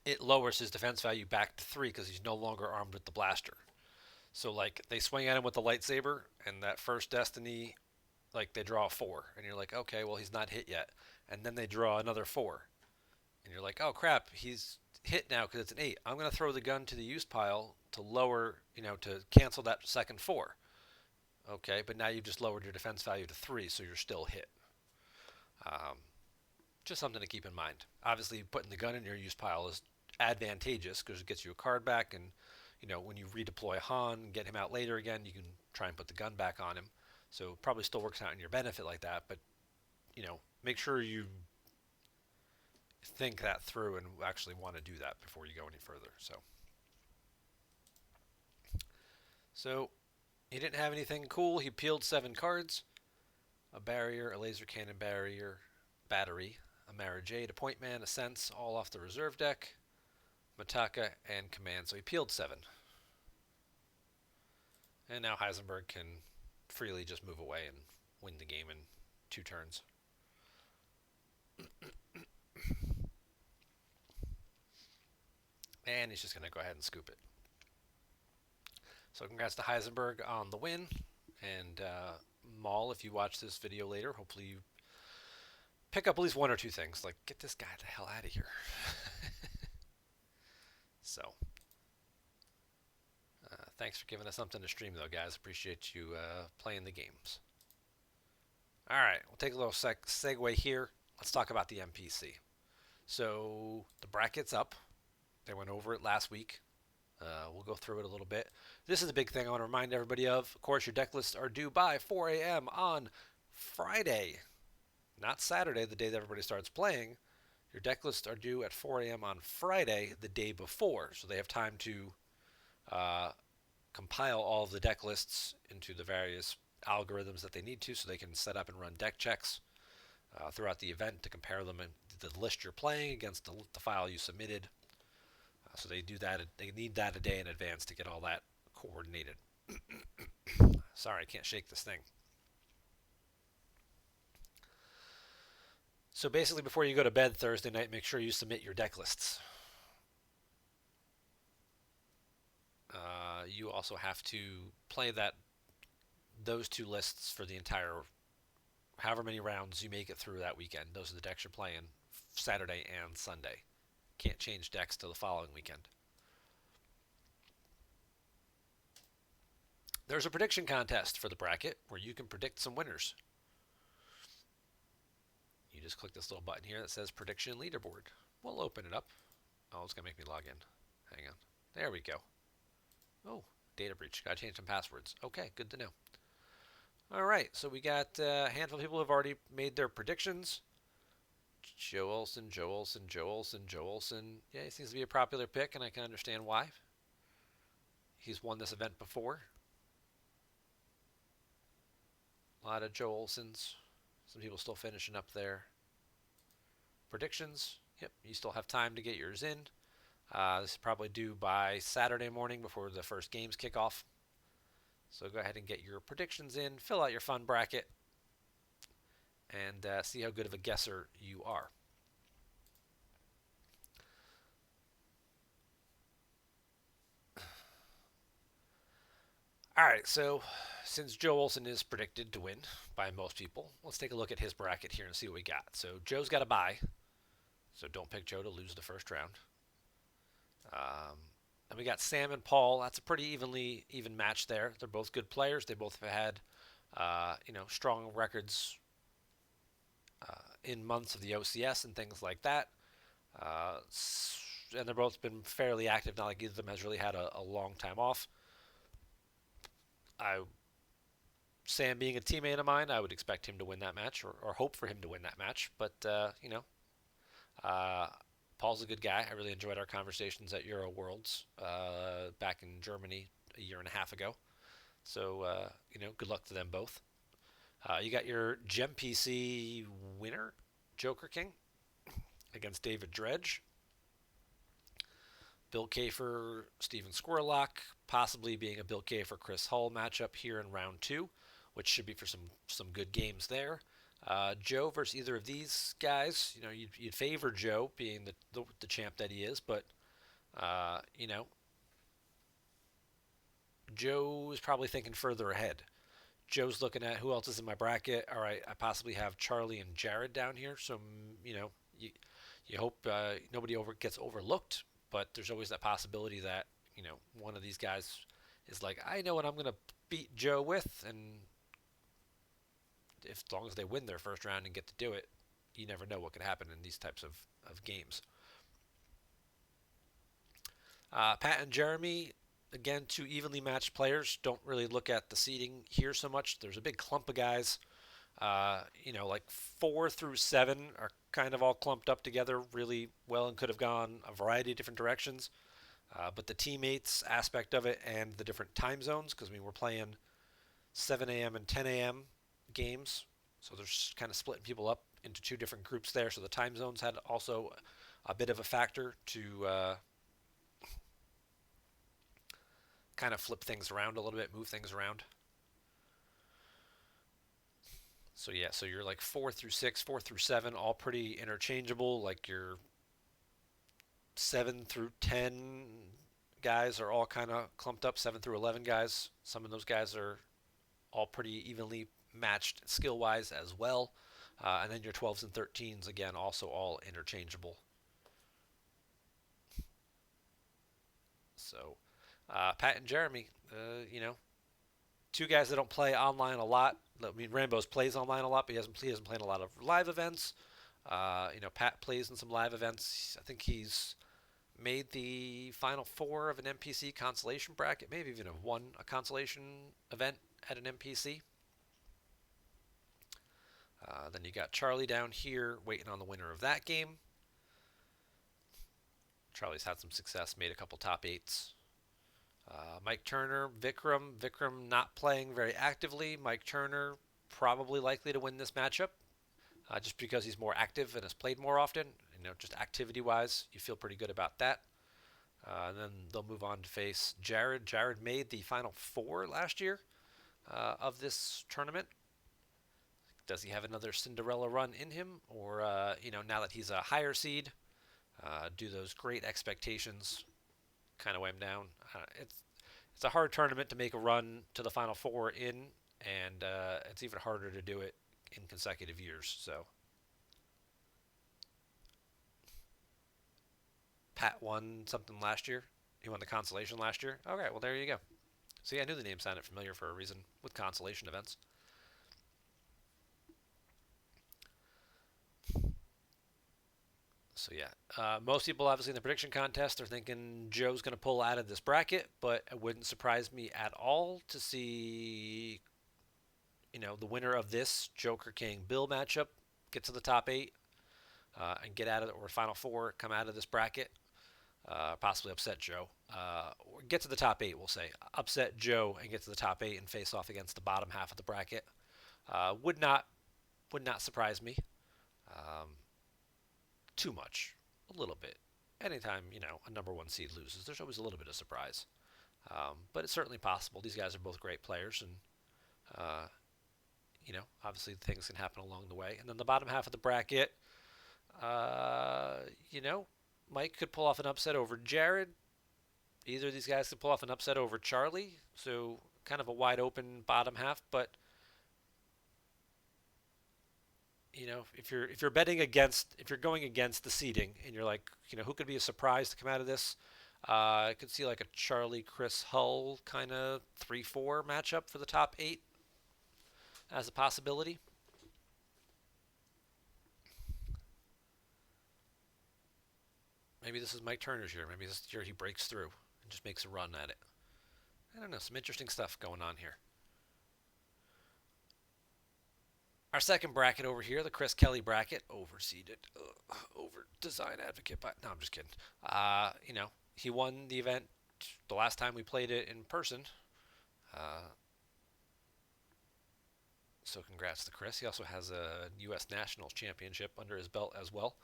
it lowers his defense value back to 3 because he's no longer armed with the blaster. So like they swing at him with the lightsaber, and that first destiny, like they draw a 4, and you're like, okay, well he's not hit yet, and then they draw another 4, and you're like, oh crap, he's hit now because it's an 8. I'm gonna throw the gun to the use pile to lower, to cancel that second 4. Okay, but now you've just lowered your defense value to 3, so you're still hit. Um, just something to keep in mind. Obviously, putting the gun in your use pile is advantageous because it gets you a card back, and when you redeploy Han and get him out later again, you can try and put the gun back on him. So it probably still works out in your benefit like that, but make sure you think that through and actually want to do that before you go any further. So he didn't have anything cool. He peeled 7 cards: a barrier, a laser cannon barrier, battery, a Mara Jade, a point man, a sense, all off the reserve deck, Mataka, and command. So he peeled 7. And now Heisenberg can freely just move away and win the game in 2 turns. And he's just going to go ahead and scoop it. So congrats to Heisenberg on the win. And Maul, if you watch this video later, hopefully you pick up at least 1 or 2 things. Like, get this guy the hell out of here. So, thanks for giving us something to stream, though, guys. Appreciate you playing the games. All right, we'll take a little segue here. Let's talk about the MPC. So, the bracket's up. They went over it last week. We'll go through it a little bit. This is a big thing I want to remind everybody of. Of course, your deck lists are due by 4 a.m. on Friday, not Saturday, the day that everybody starts playing. Your deck lists are due at 4 a.m. on Friday, the day before. So they have time to compile all of the deck lists into the various algorithms that they need to so they can set up and run deck checks throughout the event to compare them to the list you're playing against the file you submitted. So they do that. They need that a day in advance to get all that coordinated. Sorry, I can't shake this thing. So basically, before you go to bed Thursday night, make sure you submit your deck lists. You also have to play those 2 lists for the entire, however many rounds you make it through that weekend. Those are the decks you're playing Saturday and Sunday. Can't change decks till the following weekend. There's a prediction contest for the bracket where you can predict some winners. You just click this little button here that says prediction leaderboard. We'll open it up. Oh, it's going to make me log in. Hang on. There we go. Oh, data breach. Got to change some passwords. Okay, good to know. All right, so we got a handful of people who have already made their predictions. Joe Olson, Joe Olson, Joe Olson, Joe Olson. Yeah, he seems to be a popular pick, and I can understand why. He's won this event before. A lot of Joe Olsons. Some people still finishing up their predictions. Yep, you still have time to get yours in. This is probably due by Saturday morning before the first games kick off. So go ahead and get your predictions in, fill out your fun bracket, and see how good of a guesser you are. All right, so since Joe Olson is predicted to win by most people, let's take a look at his bracket here and see what we got. So Joe's got a bye, so don't pick Joe to lose the first round. And we got Sam and Paul. That's a pretty even match there. They're both good players. They both have had strong records in months of the OCS and things like that. And they're both been fairly active. Not like either of them has really had a long time off. Sam being a teammate of mine, I would expect him to win that match or hope for him to win that match. But, Paul's a good guy. I really enjoyed our conversations at Euro Worlds back in Germany a year and a half ago. So, good luck to them both. You got your GEMP PC winner, Joker King, against David Dredge. Bill Kafer, Steven Squirlock, possibly being a Bill Kafer, Chris Hull matchup here in round 2, which should be for some good games there. Joe versus either of these guys, you'd favor Joe being the champ that he is, but Joe is probably thinking further ahead. Joe's looking at who else is in my bracket. All right, I possibly have Charlie and Jared down here, so you hope nobody gets overlooked, but there's always that possibility that one of these guys is like, I know what I'm going to beat Joe with, and as long as they win their first round and get to do it, you never know what could happen in these types of games. Pat and Jeremy, again, two evenly matched players. Don't really look at the seeding here so much. There's a big clump of guys. Like 4 through 7 are kind of all clumped up together really well and could have gone a variety of different directions. But the teammates aspect of it and the different time zones, because we're playing 7 a.m. and 10 a.m. games, so they're kind of splitting people up into 2 different groups there. So the time zones had also a bit of a factor to kind of flip things around a little bit, move things around. So yeah, so you're like 4 through 6, 4 through 7, all pretty interchangeable. Like your 7 through 10 guys are all kind of clumped up. 7 through 11 guys, some of those guys are all pretty evenly matched skill-wise as well. And then your 12s and 13s, again, also all interchangeable. So Pat and Jeremy, 2 guys that don't play online a lot. I mean, Rambo's plays online a lot, but he hasn't played a lot of live events. Pat plays in some live events. I think he's made the final 4 of an NPC consolation bracket, maybe even have won a consolation event at an NPC. Then you got Charlie down here waiting on the winner of that game. Charlie's had some success, made a couple top 8s. Mike Turner, Vikram not playing very actively. Mike Turner probably likely to win this matchup just because he's more active and has played more often. Just activity-wise, you feel pretty good about that. And then they'll move on to face Jared. Jared made the final 4 last year of this tournament. Does he have another Cinderella run in him? Or, now that he's a higher seed, do those great expectations kind of weigh him down? It's a hard tournament to make a run to the Final 4 in, and it's even harder to do it in consecutive years. So Pat won something last year. He won the consolation last year. Okay, well, there you go. See, I knew the name sounded familiar for a reason with consolation events. So yeah, most people obviously in the prediction contest are thinking Joe's going to pull out of this bracket, but it wouldn't surprise me at all to see, the winner of this Joker King Bill matchup get to the top eight and get out of the or final four, come out of this bracket, possibly upset Joe, or get to the top eight. We'll say upset Joe and get to the top eight and face off against the bottom half of the bracket. Would not surprise me. Um, Too much, a little bit. Anytime a number one seed loses, there's always a little bit of surprise. But it's certainly possible. These guys are both great players, and uh, obviously things can happen along the way. And then the bottom half of the bracket, uh, you know, Mike could pull off an upset over Jared. Either of these guys could pull off an upset over Charlie. So kind of a wide open bottom half, but if you're betting against if you're going against the seeding and you're like who could be a surprise to come out of this, I could see like a Charlie Chris Hull kind of 3-4 matchup for the top eight as a possibility. Maybe this is Mike Turner's year. Maybe this year he breaks through and just makes a run at it. I don't know. Some interesting stuff going on here. Our second bracket over here, the Chris Kelly bracket, overseeded, over design advocate. But no, I'm just kidding. He won the event the last time we played it in person. Uh, so congrats to Chris. He also has a U.S. Nationals championship under his belt as well.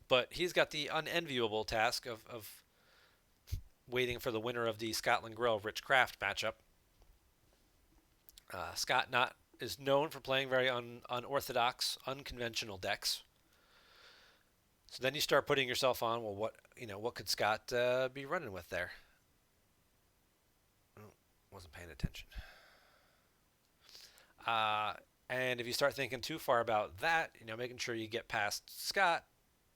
But he's got the unenviable task of waiting for the winner of the Scotland Grill Rich Kraft matchup. Scott not is known for playing very unorthodox, unconventional decks. So then you start putting yourself on, well, what could Scott be running with there? Oh, wasn't paying attention. Uh, and if you start thinking too far about that, making sure you get past Scott,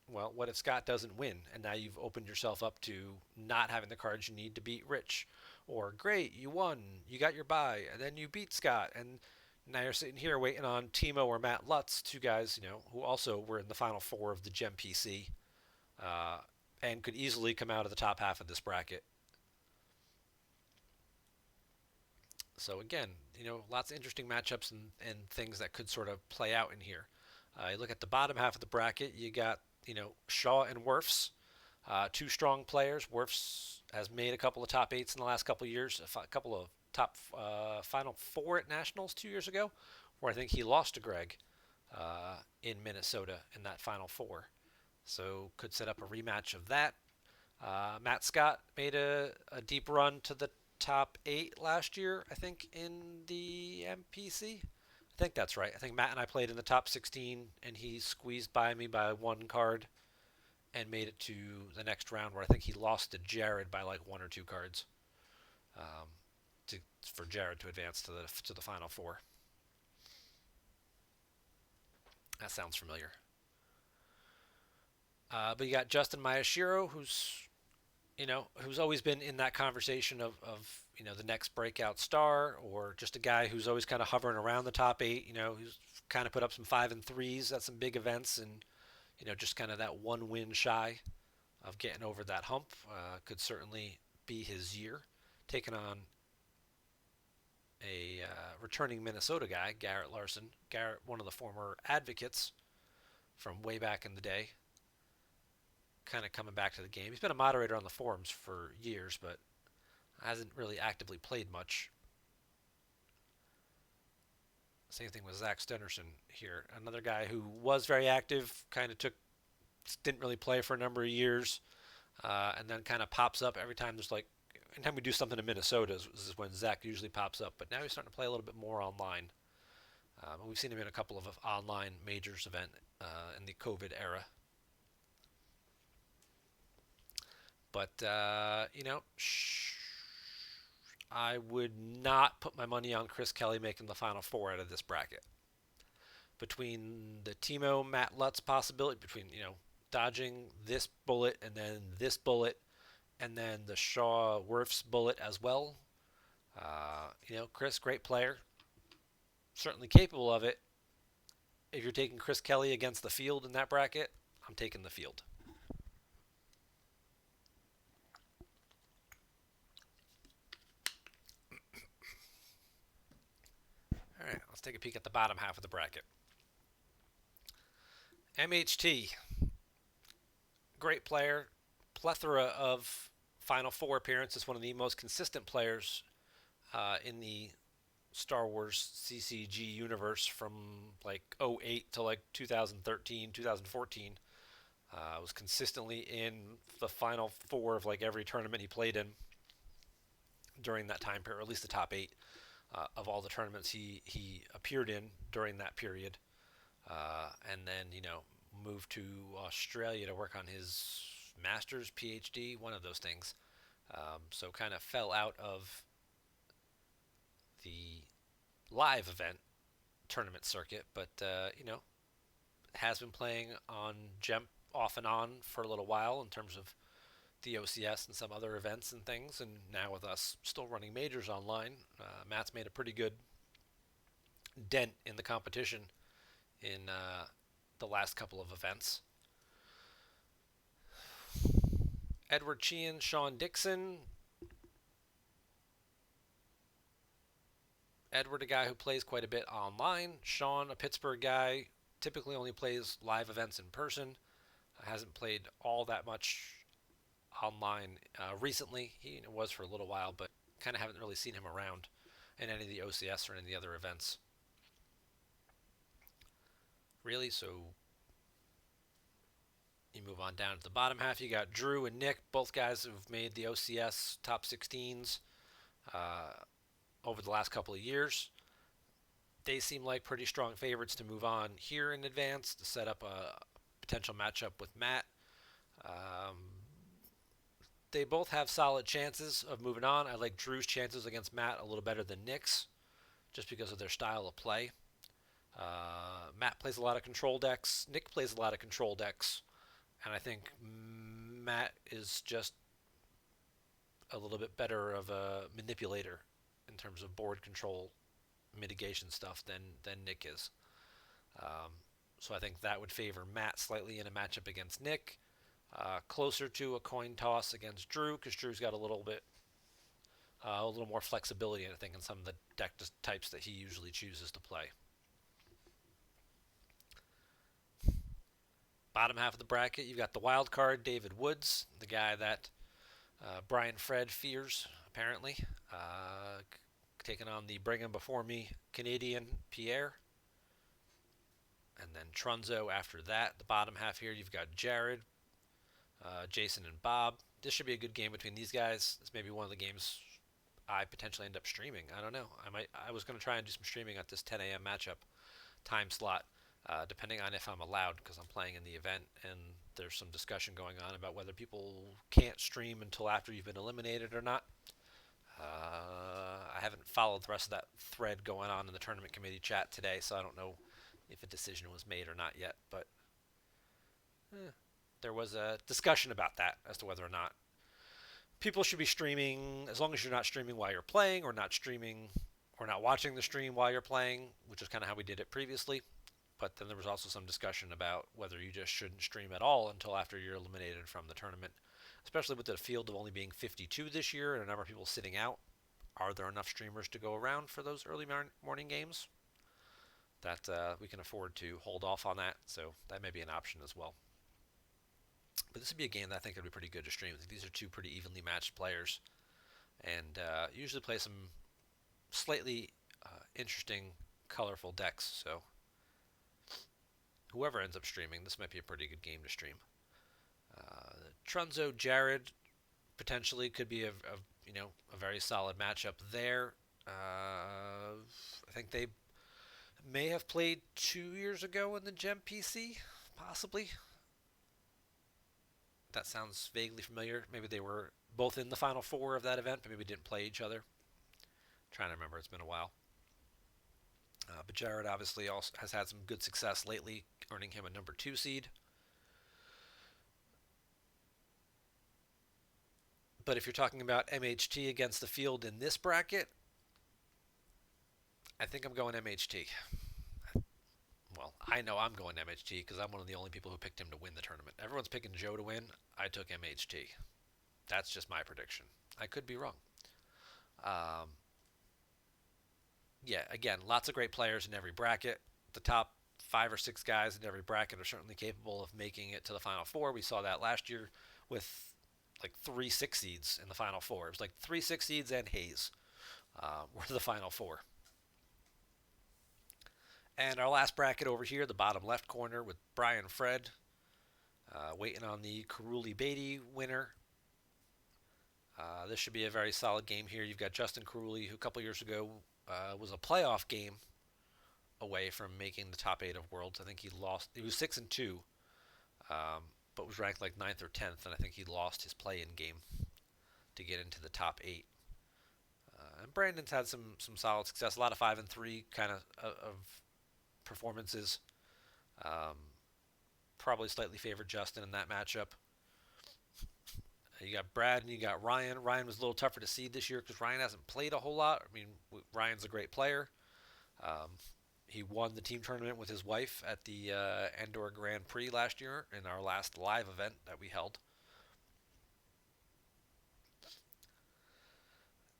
well, what if Scott doesn't win? And now you've opened yourself up to not having the cards you need to beat Rich. Or, great, you won, you got your bye, and then you beat Scott. And now you're sitting here waiting on Timo or Matt Lutz, two guys, who also were in the final four of the GEMP PC and could easily come out of the top half of this bracket. So again, lots of interesting matchups and things that could sort of play out in here. You look at the bottom half of the bracket, you got, Shaw and Werfs, two strong players. Werfs has made a couple of top eights in the last couple of years, a couple of top final four at Nationals 2 years ago, where I think he lost to Greg in Minnesota in that final four. So could set up a rematch of that. Matt Scott made a deep run to the top eight last year, I think, in the MPC. I think that's right. I think Matt and I played in the top 16, and he squeezed by me by one card and made it to the next round, where I think he lost to Jared by like 1 or 2 cards um, for Jared to advance to the final four. That sounds familiar. But you got Justin Mayashiro, who's always been in that conversation of the next breakout star, or just a guy who's always kind of hovering around the top eight. Who's kind of put up some 5 and 3s at some big events, and just kind of that one win shy of getting over that hump. Could certainly be his year. Taking on a returning Minnesota guy, Garrett Larson. Garrett, one of the former advocates from way back in the day, kind of coming back to the game. He's been a moderator on the forums for years, but hasn't really actively played much. Same thing with Zach Stenerson here. Another guy who was very active, didn't really play for a number of years, and then kind of pops up every time anytime we do something in Minnesota is when Zach usually pops up. But now he's starting to play a little bit more online. We've seen him in a couple of online majors event in the COVID era. But, I would not put my money on Chris Kelly making the final four out of this bracket. Between the Timo Matt Lutz possibility, between, dodging this bullet and then this bullet, and then the Shaw Wirfs bullet as well. Chris, great player, certainly capable of it. If you're taking Chris Kelly against the field in that bracket, I'm taking the field. All right, let's take a peek at the bottom half of the bracket. MHT, great player, plethora of Final Four appearances, one of the most consistent players in the Star Wars CCG universe from like '08 to like 2013, 2014. Was consistently in the Final Four of like every tournament he played in during that time period, or at least the top eight of all the tournaments he appeared in during that period. And then moved to Australia to work on his master's, PhD, one of those things. So kind of fell out of the live event tournament circuit, but has been playing on GEMP off and on for a little while in terms of the OCS and some other events and things, and now with us still running majors online, Matt's made a pretty good dent in the competition in the last couple of events. Edward Sheehan, Sean Dixon. Edward, a guy who plays quite a bit online. Sean, a Pittsburgh guy, typically only plays live events in person. Hasn't played all that much online recently. He was for a little while, but kind of haven't really seen him around in any of the OCS or any of the other events. Really, so you move on down to the bottom half. You got Drew and Nick, both guys who've made the OCS top 16s over the last couple of years. They seem like pretty strong favorites to move on here in advance to set up a potential matchup with Matt. They both have solid chances of moving on. I like Drew's chances against Matt a little better than Nick's, just because of their style of play. Matt plays a lot of control decks. Nick plays a lot of control decks. And I think Matt is just a little bit better of a manipulator in terms of board control mitigation stuff than Nick is. So I think that would favor Matt slightly in a matchup against Nick. Closer to a coin toss against Drew, because Drew's got a little more flexibility, I think, in some of the deck types that he usually chooses to play. Bottom half of the bracket, you've got the wild card, David Woods, the guy that Brian Fred fears, apparently, taking on the Bring Him Before Me Canadian Pierre. And then Trunzo after that. The bottom half here, you've got Jared, Jason, and Bob. This should be a good game between these guys. This may be one of the games I potentially end up streaming. I don't know. I was going to try and do some streaming at this 10 a.m. matchup time slot, depending on if I'm allowed, because I'm playing in the event, and there's some discussion going on about whether people can't stream until after you've been eliminated or not. I haven't followed the rest of that thread going on in the tournament committee chat today, so I don't know if a decision was made or not yet, but there was a discussion about that as to whether or not people should be streaming, as long as you're not streaming while you're playing, or not streaming or not watching the stream while you're playing, which is kind of how we did it previously. But then there was also some discussion about whether you just shouldn't stream at all until after you're eliminated from the tournament, especially with the field of only being 52 this year and a number of people sitting out. Are there enough streamers to go around for those early morning games? That we can afford to hold off on that, so that may be an option as well. But this would be a game that I think would be pretty good to stream. These are two pretty evenly matched players, and usually play some slightly interesting, colorful decks. So whoever ends up streaming, this might be a pretty good game to stream. Trunzo Jared potentially could be a very solid matchup there. I think they may have played 2 years ago in the GEMP PC, possibly. That sounds vaguely familiar. Maybe they were both in the Final Four of that event, but maybe didn't play each other. I'm trying to remember. It's been a while. But Jared obviously also has had some good success lately, earning him a number 2 seed. But if you're talking about MHT against the field in this bracket, I think I'm going MHT. Well, I know I'm going MHT because I'm one of the only people who picked him to win the tournament. Everyone's picking Joe to win. I took MHT. That's just my prediction. I could be wrong. Um, yeah, again, lots of great players in every bracket. The top 5 or 6 guys in every bracket are certainly capable of making it to the Final Four. We saw that last year with like 3 6 seeds in the Final Four. It was like 3 6 seeds and Hayes were the Final Four. And our last bracket over here, the bottom left corner with Brian Fred, waiting on the Karuli Beatty winner. This should be a very solid game here. You've got Justin Karuli, who a couple years ago was a playoff game away from making the top 8 of Worlds. I think he lost. He was 6-2, but was ranked like 9th or 10th, and I think he lost his play-in game to get into the top 8. And Brandon's had some solid success. A lot of 5-3 kind of performances. Um, Probably slightly favored Justin in that matchup. You got Brad and you got Ryan. Ryan was a little tougher to seed this year because Ryan hasn't played a whole lot. I mean, Ryan's a great player. Um, he won the team tournament with his wife at the Andorra Grand Prix last year in our last live event that we held.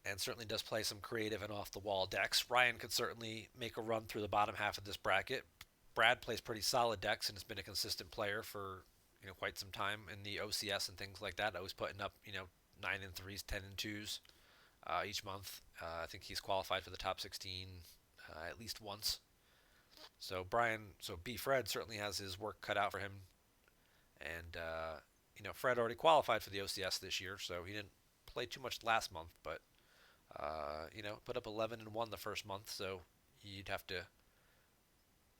And certainly does play some creative and off the wall decks. Ryan could certainly make a run through the bottom half of this bracket. Brad plays pretty solid decks and has been a consistent player for quite some time in the OCS and things like that. Always putting up 9-3s, 10-2s each month. I think he's qualified for the top 16 at least once. So B. Fred certainly has his work cut out for him, and Fred already qualified for the OCS this year, so he didn't play too much last month, but put up 11 and 1 the first month, so you'd have to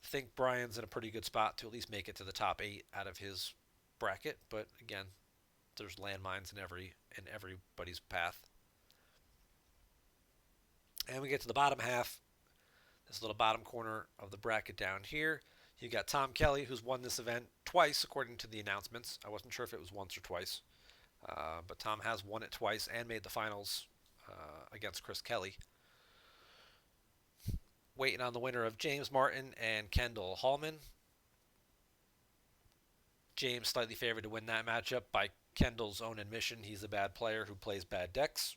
think Brian's in a pretty good spot to at least make it to the top 8 out of his bracket. But again, there's landmines in everybody's path. And we get to the bottom half, this little bottom corner of the bracket down here. You got Tom Kelly, who's won this event twice, according to the announcements. I wasn't sure if it was once or twice, but Tom has won it twice and made the finals against Chris Kelly. Waiting on the winner of James Martin and Kendall Hallman. James slightly favored to win that matchup by Kendall's own admission. He's a bad player who plays bad decks.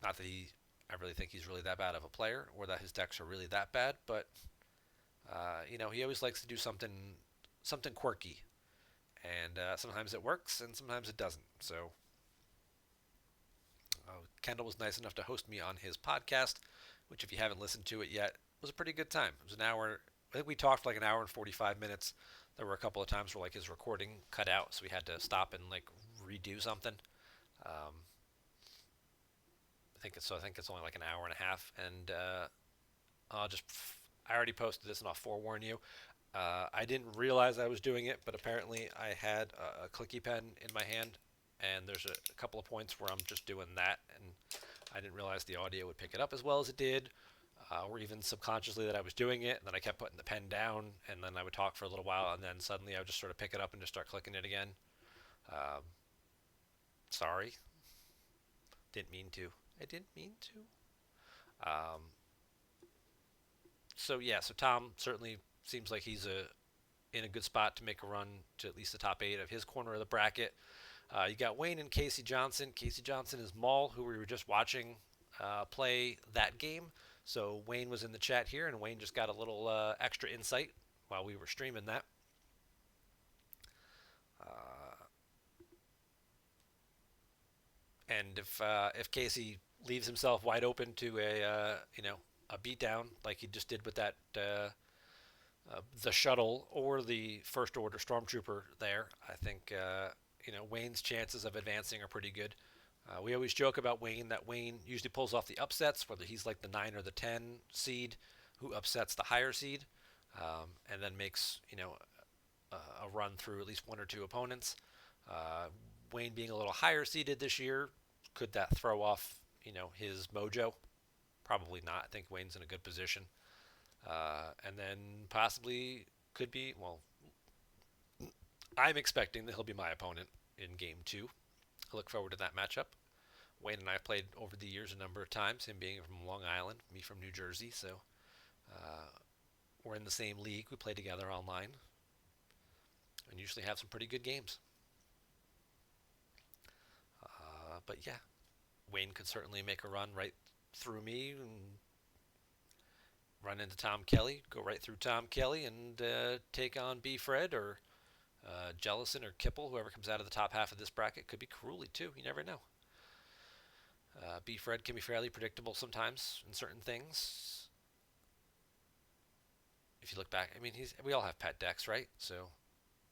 Not that I really think he's really that bad of a player or that his decks are really that bad, but he always likes to do something quirky, and sometimes it works and sometimes it doesn't. So Kendall was nice enough to host me on his podcast, which if you haven't listened to it yet, was a pretty good time. It was an hour. I think we talked for like an hour and 45 minutes. There were a couple of times where like his recording cut out, so we had to stop and like redo something. I think it's only like an hour and a half, and I already posted this, and I'll forewarn you. I didn't realize I was doing it, but apparently I had a clicky pen in my hand, and there's a couple of points where I'm just doing that, and I didn't realize the audio would pick it up as well as it did, or even subconsciously that I was doing it, and then I kept putting the pen down, and then I would talk for a little while, and then suddenly I would just sort of pick it up and just start clicking it again. Sorry. Didn't mean to. I didn't mean to. So Tom certainly seems like he's in a good spot to make a run to at least the top 8 of his corner of the bracket. You got Wayne and Casey Johnson. Casey Johnson is Maul, who we were just watching play that game. So Wayne was in the chat here, and Wayne just got a little extra insight while we were streaming that. And if Casey leaves himself wide open to a beatdown like he just did with that the shuttle or the first order stormtrooper there, I think Wayne's chances of advancing are pretty good. We always joke about Wayne that Wayne usually pulls off the upsets, whether he's like the 9 or the 10 seed who upsets the higher seed, and then makes a run through at least 1 or 2 opponents. Wayne being a little higher seeded this year, could that throw off his mojo? Probably not. I think Wayne's in a good position, and then possibly could be. Well, I'm expecting that he'll be my opponent in game 2. I look forward to that matchup. Wayne and I have played over the years a number of times, him being from Long Island, me from New Jersey, so uh, we're in the same league. We play together online and usually have some pretty good games. But yeah, Wayne could certainly make a run right through me and run into Tom Kelly, go right through Tom Kelly, and take on B. Fred or Jellison or Kipple, whoever comes out of the top half of this bracket. Could be Caruli too. You never know. B. Fred can be fairly predictable sometimes in certain things. If you look back, I mean, we all have pet decks, right? So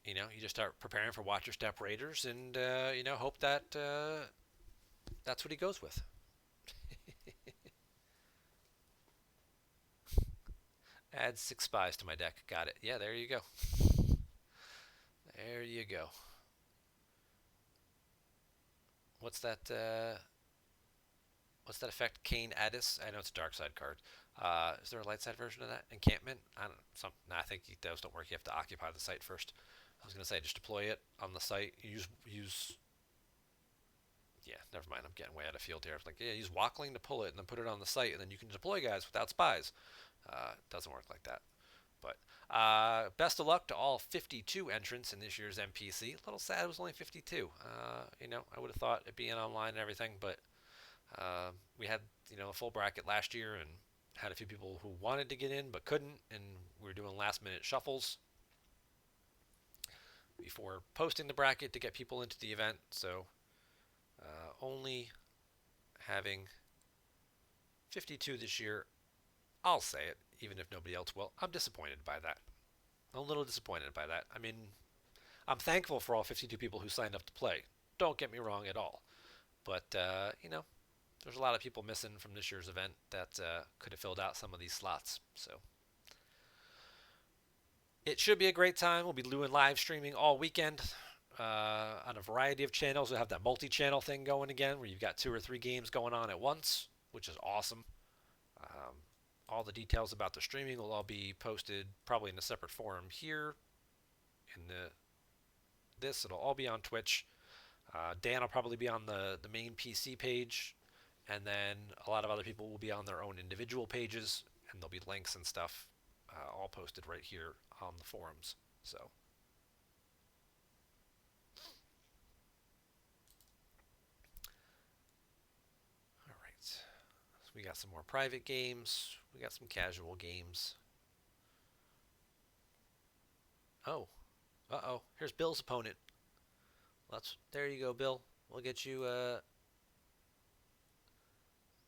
you just start preparing for Watcher Step Raiders, and hope that that's what he goes with. Add 6 spies to my deck. Got it. Yeah, there you go. There you go. What's that? What's that effect? Kane Addis. I know it's a dark side card. Is there a light side version of that? Encampment? I don't. Nah, I think those don't work. You have to occupy the site first. I was gonna say just deploy it on the site. Use. Yeah, never mind. I'm getting way out of field here. Like, yeah, use Walkling to pull it, and then put it on the site, and then you can deploy guys without spies. It doesn't work like that. But best of luck to all 52 entrants in this year's MPC. A little sad it was only 52. I would have thought it being online and everything, but we had a full bracket last year and had a few people who wanted to get in but couldn't, and we were doing last minute shuffles before posting the bracket to get people into the event. So only having 52 this year, I'll say it, even if nobody else will. I'm disappointed by that. I'm a little disappointed by that. I mean, I'm thankful for all 52 people who signed up to play. Don't get me wrong at all. But, there's a lot of people missing from this year's event that could have filled out some of these slots. So it should be a great time. We'll be doing live streaming all weekend on a variety of channels. We'll have that multi-channel thing going again where you've got 2 or 3 games going on at once, which is awesome. All the details about the streaming will all be posted probably in a separate forum here. It'll all be on Twitch. Dan will probably be on the main PC page, and then a lot of other people will be on their own individual pages, and there'll be links and stuff all posted right here on the forums. So, all right. So we got some more private games. We got some casual games. Oh, uh-oh. Here's Bill's opponent. There you go, Bill. We'll get you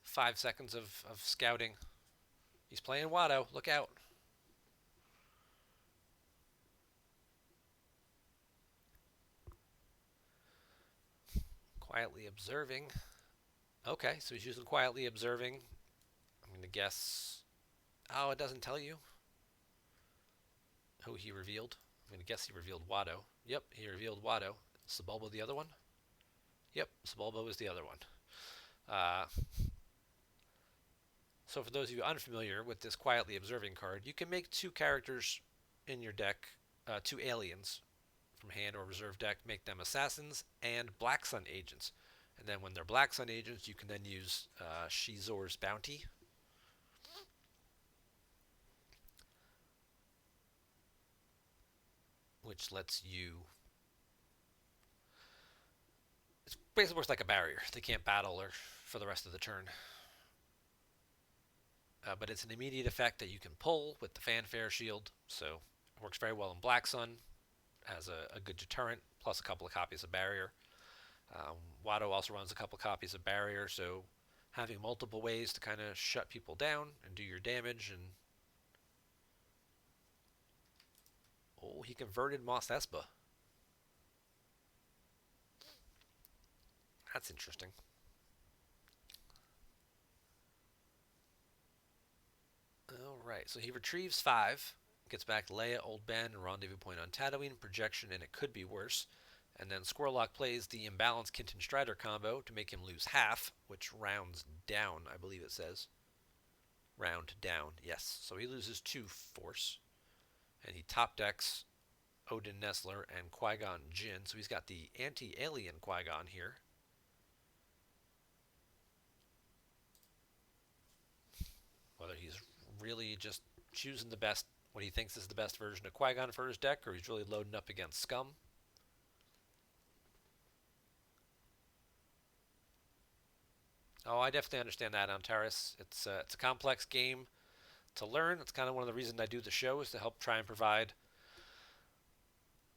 5 seconds of scouting. He's playing Watto. Look out. Quietly observing. Okay, so he's using quietly observing. I'm going to guess. Oh, it doesn't tell you who he revealed. I'm going to guess he revealed Watto. Yep, he revealed Watto. Sebulba the other one? Yep, Sebulba was the other one. So for those of you unfamiliar with this quietly observing card, you can make 2 characters in your deck, 2 aliens from hand or reserve deck, make them assassins and Black Sun agents. And then when they're Black Sun agents, you can then use Shizor's Bounty. Which lets you... It basically works like a barrier. They can't battle or for the rest of the turn. But it's an immediate effect that you can pull with the Fanfare Shield. So it works very well in Black Sun as a good deterrent, plus a couple of copies of Barrier. Watto also runs a couple copies of Barrier, so having multiple ways to kind of shut people down and do your damage. And oh, he converted Mos Espa. That's interesting. Alright, so he retrieves 5, gets back Leia, Old Ben, Rendezvous Point on Tatooine, Projection, and it could be worse. And then Squirlock plays the imbalanced Kinton Strider combo to make him lose half, which rounds down, I believe it says. Round down, yes. So he loses 2 force. And he top decks Odin Nestler and Qui-Gon Jinn. So he's got the anti-alien Qui-Gon here. really just choosing the best, what he thinks is the best version of Qui-Gon for his deck, or he's really loading up against Scum. Oh, I definitely understand that on Terrace. It's a complex game to learn. It's kind of one of the reasons I do the show is to help try and provide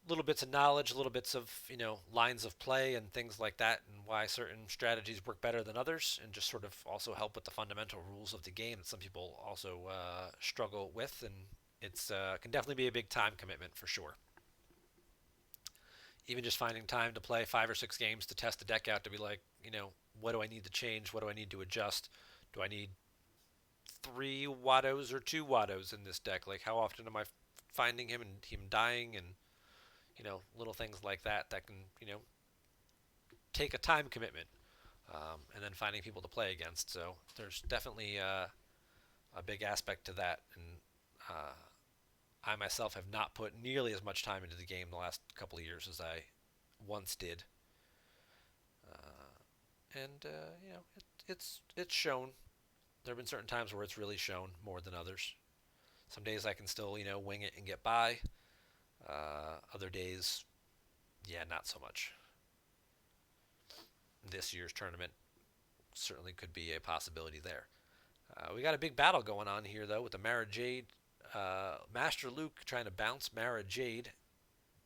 little bits of knowledge, little bits of lines of play and things like that, and why certain strategies work better than others, and just sort of also help with the fundamental rules of the game that some people also struggle with, and it's can definitely be a big time commitment for sure. Even just finding time to play 5 or 6 games to test the deck out to be like, what do I need to change? What do I need to adjust? Do I need 3 Wattos or 2 Wattos in this deck? Like, how often am I finding him and him dying, and little things like that that can take a time commitment, and then finding people to play against. So there's definitely a big aspect to that, and uh, I myself have not put nearly as much time into the game the last couple of years as I once did, and it's shown. There have been certain times where it's really shown more than others. Some days I can still wing it and get by. Other days, yeah, not so much. This year's tournament certainly could be a possibility there. We got a big battle going on here, though, with the Mara Jade. Master Luke trying to bounce Mara Jade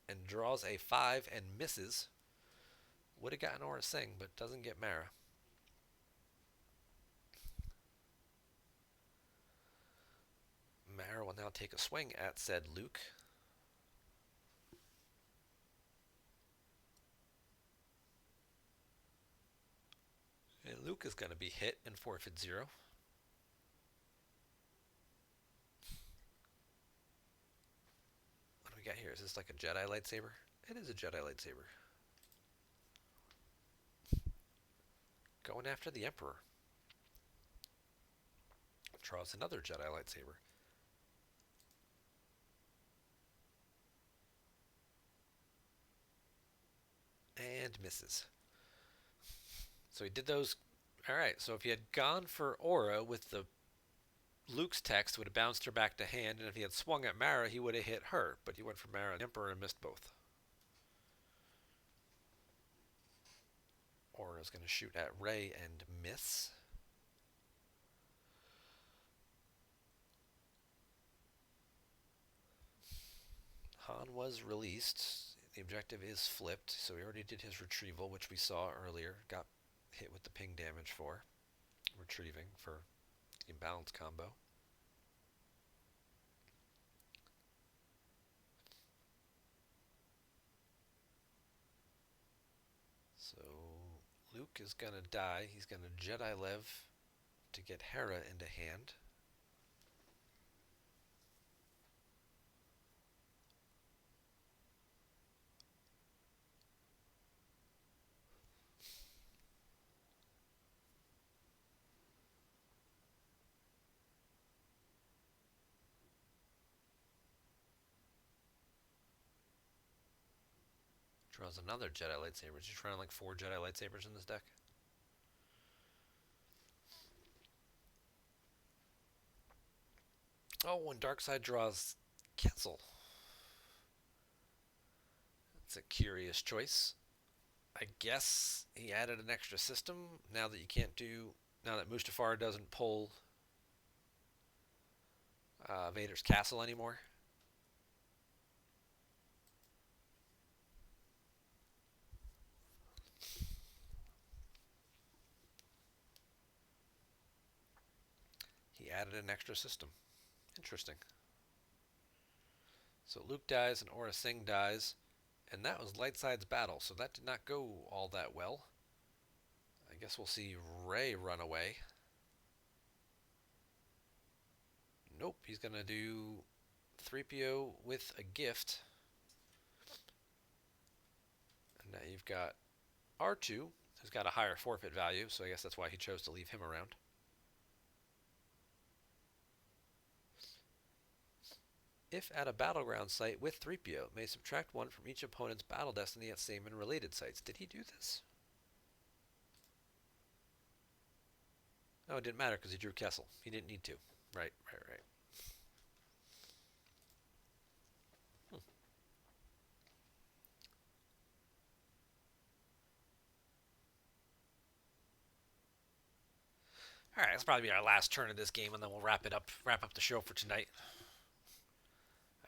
and draws a 5 and misses. Would have gotten Aura Singh, but doesn't get Mara. Mara will now take a swing at said Luke. And Luke is going to be hit and forfeit 0. What do we got here? Is this like a Jedi lightsaber? It is a Jedi lightsaber. Going after the Emperor. Draws another Jedi lightsaber. And misses. So he did those. Alright, so if he had gone for Aura with the Luke's text, would have bounced her back to hand, and if he had swung at Mara, he would have hit her. But he went for Mara and Emperor and missed both. Aura is going to shoot at Rey and miss. Han was released. The objective is flipped, so he already did his retrieval, which we saw earlier. Got hit with the ping damage for retrieving for the imbalance combo. So Luke is going to die. He's going to Jedi Lev to get Hera into hand. Draws another Jedi lightsaber. Is he trying like 4 Jedi lightsabers in this deck? Oh, and Darkseid draws Quetzal. It's a curious choice. I guess he added an extra system now that you can't do. Now that Mustafar doesn't pull Vader's castle anymore. He added an extra system. Interesting. So Luke dies and Aura Singh dies, and that was Lightside's battle, so that did not go all that well. I guess we'll see Rey run away. Nope, he's going to do 3PO with a gift. And now you've got R2, who's got a higher forfeit value, so I guess that's why he chose to leave him around. If at a battleground site with 3PO, may subtract 1 from each opponent's battle destiny at same and related sites. Did he do this? No, it didn't matter because he drew Kessel. He didn't need to. Right, right, right. Hmm. All right, that's probably be our last turn of this game, and then we'll wrap it up. Wrap up the show for tonight.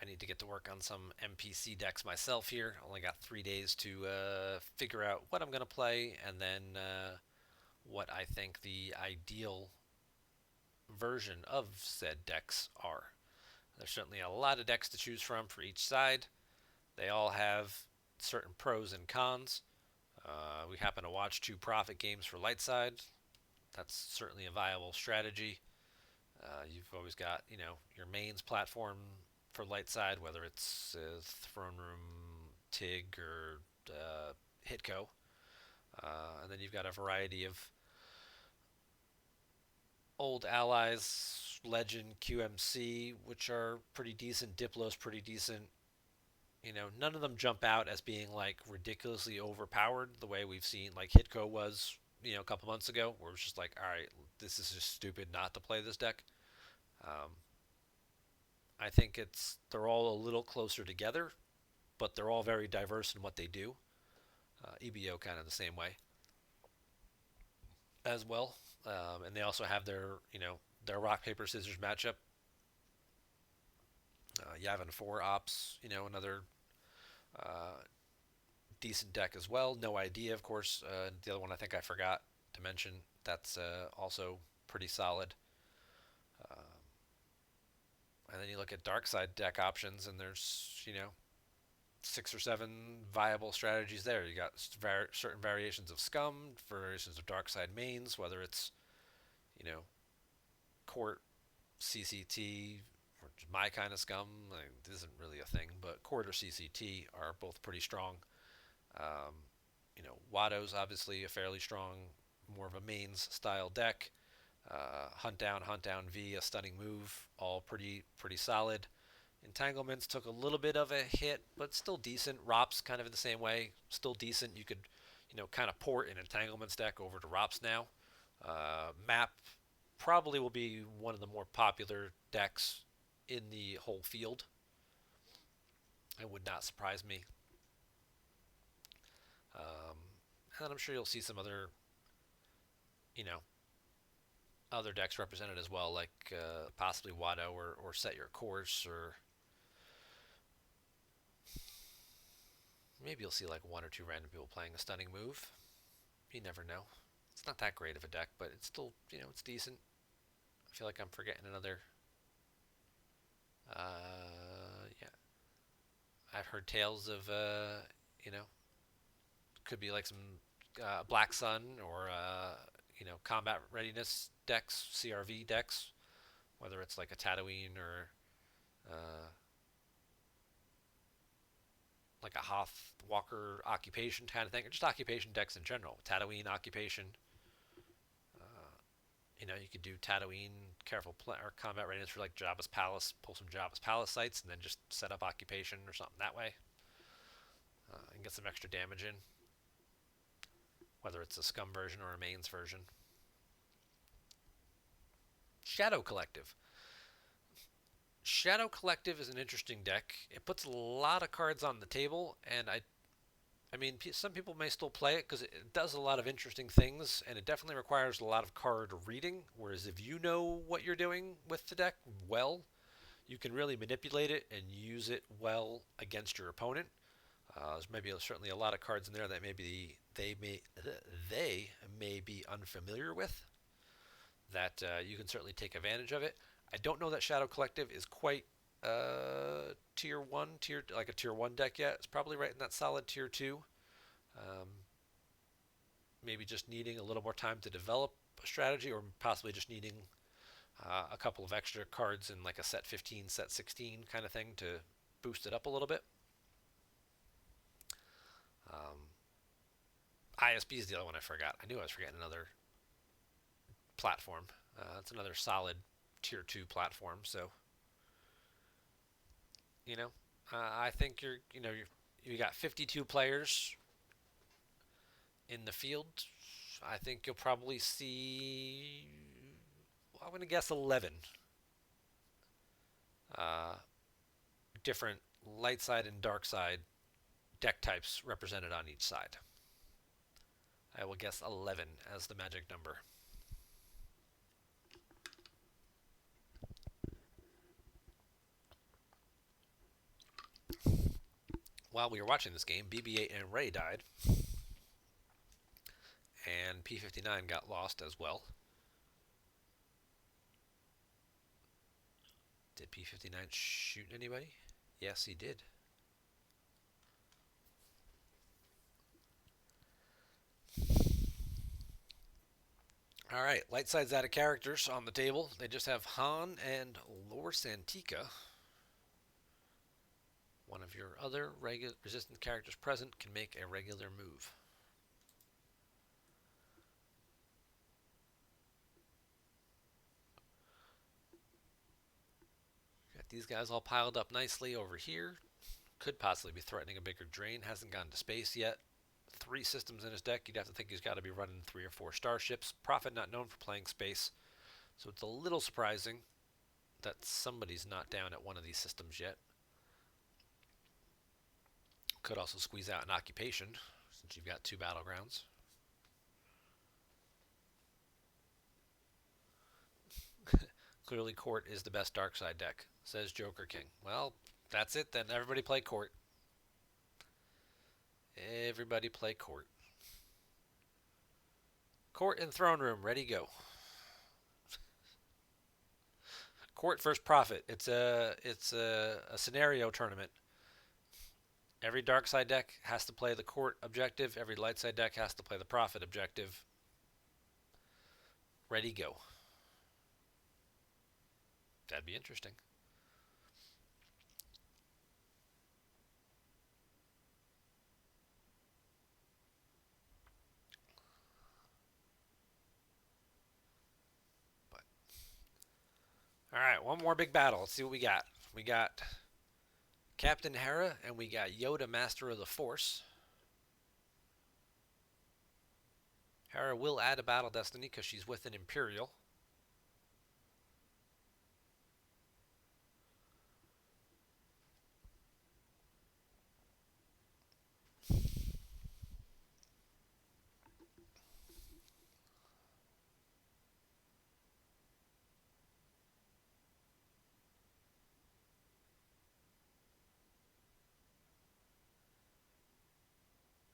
I need to get to work on some NPC decks myself here. Only got 3 days to figure out what I'm gonna play, and then what I think the ideal version of said decks are. There's certainly a lot of decks to choose from for each side. They all have certain pros and cons. We happen to watch two profit games for light side. That's certainly a viable strategy. You've always got, your mains platform for light side, whether it's Throne Room, TIG, or Hitco. And then you've got a variety of old allies, Legend, QMC, which are pretty decent. Diplo's pretty decent. None of them jump out as being like ridiculously overpowered the way we've seen like Hitco was, a couple months ago, where it's just like, all right, this is just stupid not to play this deck. Um, I think they're all a little closer together, but they're all very diverse in what they do. EBO kind of the same way as well, and they also have their rock paper scissors matchup. Yavin 4 ops, another uh, decent deck as well. No idea, of course. The other one I think I forgot to mention. That's also pretty solid. Um, and then you look at dark side deck options, and there's 6 or 7 viable strategies there. You got certain variations of Scum, variations of dark side mains, whether it's you know Court, CCT, or my kind of Scum. Like, this isn't really a thing, but Court or CCT are both pretty strong. Um, Watto's obviously a fairly strong, more of a mains style deck. Hunt down V, a stunning move, all pretty solid. Entanglements took a little bit of a hit, but still decent. Rops kind of in the same way, still decent. You could, kind of port an Entanglements deck over to Rops now. Map probably will be one of the more popular decks in the whole field. It would not surprise me. Um, and I'm sure you'll see some you know, other decks represented as well, like possibly Watto or Set Your Course, or maybe you'll see like one or two random people playing a stunning move. You never know. It's not that great of a deck, but it's still, it's decent. I feel like I'm forgetting another. Yeah, I've heard tales of, could be like some Black Sun or, combat readiness decks, CRV decks, whether it's like a Tatooine or uh, like a Hoth Walker occupation kind of thing, or just occupation decks in general. Tatooine occupation. Uh, you could do Tatooine or combat readiness for like Jabba's Palace, pull some Jabba's Palace sites, and then just set up occupation or something that way, and get some extra damage in, whether it's a scum version or a mains version. Shadow Collective. Shadow Collective is an interesting deck. It puts a lot of cards on the table, and I mean, some people may still play it because it does a lot of interesting things, and it definitely requires a lot of card reading. Whereas if you know what you're doing with the deck well, you can really manipulate it and use it well against your opponent. There's maybe certainly a lot of cards in there that maybe they may be unfamiliar with. That you can certainly take advantage of it. I don't know that Shadow Collective is quite tier one, like a tier one deck yet. It's probably right in that solid tier two. Um, Maybe just needing a little more time to develop a strategy, or possibly just needing a couple of extra cards in like a set 15, set 16 kind of thing to boost it up a little bit. Um, ISB is the other one I forgot. I knew I was forgetting another platform. It's another solid tier two platform. So, I think you got 52 players in the field. I think you'll probably see. Well, I'm going to guess 11. uh, different light side and dark side deck types represented on each side. I will guess 11 as the magic number. While we were watching this game, BB-8 and Ray died, and P-59 got lost as well. Did P-59 shoot anybody? Yes, he did. All right, light side's out of characters on the table. They just have Han and Lor Santika. One of your other resistant characters present can make a regular move. Got these guys all piled up nicely over here. Could possibly be threatening a bigger drain. Hasn't gone to space yet. 3 systems in his deck. You'd have to think he's got to be running 3 or 4 starships. Prophet not known for playing space. So it's a little surprising that somebody's not down at one of these systems yet. Could also squeeze out an occupation since you've got 2 battlegrounds. Clearly Court is the best dark side deck, says Joker King. Well, that's it then. Everybody play Court. Everybody play Court. Court and Throne Room, ready, go. Court first Prophet. It's a scenario tournament. Every dark side deck has to play the Court objective. Every light side deck has to play the Prophet objective. Ready, go. That'd be interesting. But all right, one more big battle. Let's see what we got. We got Captain Hera and we got Yoda, Master of the Force. Hera will add a Battle Destiny because she's with an Imperial.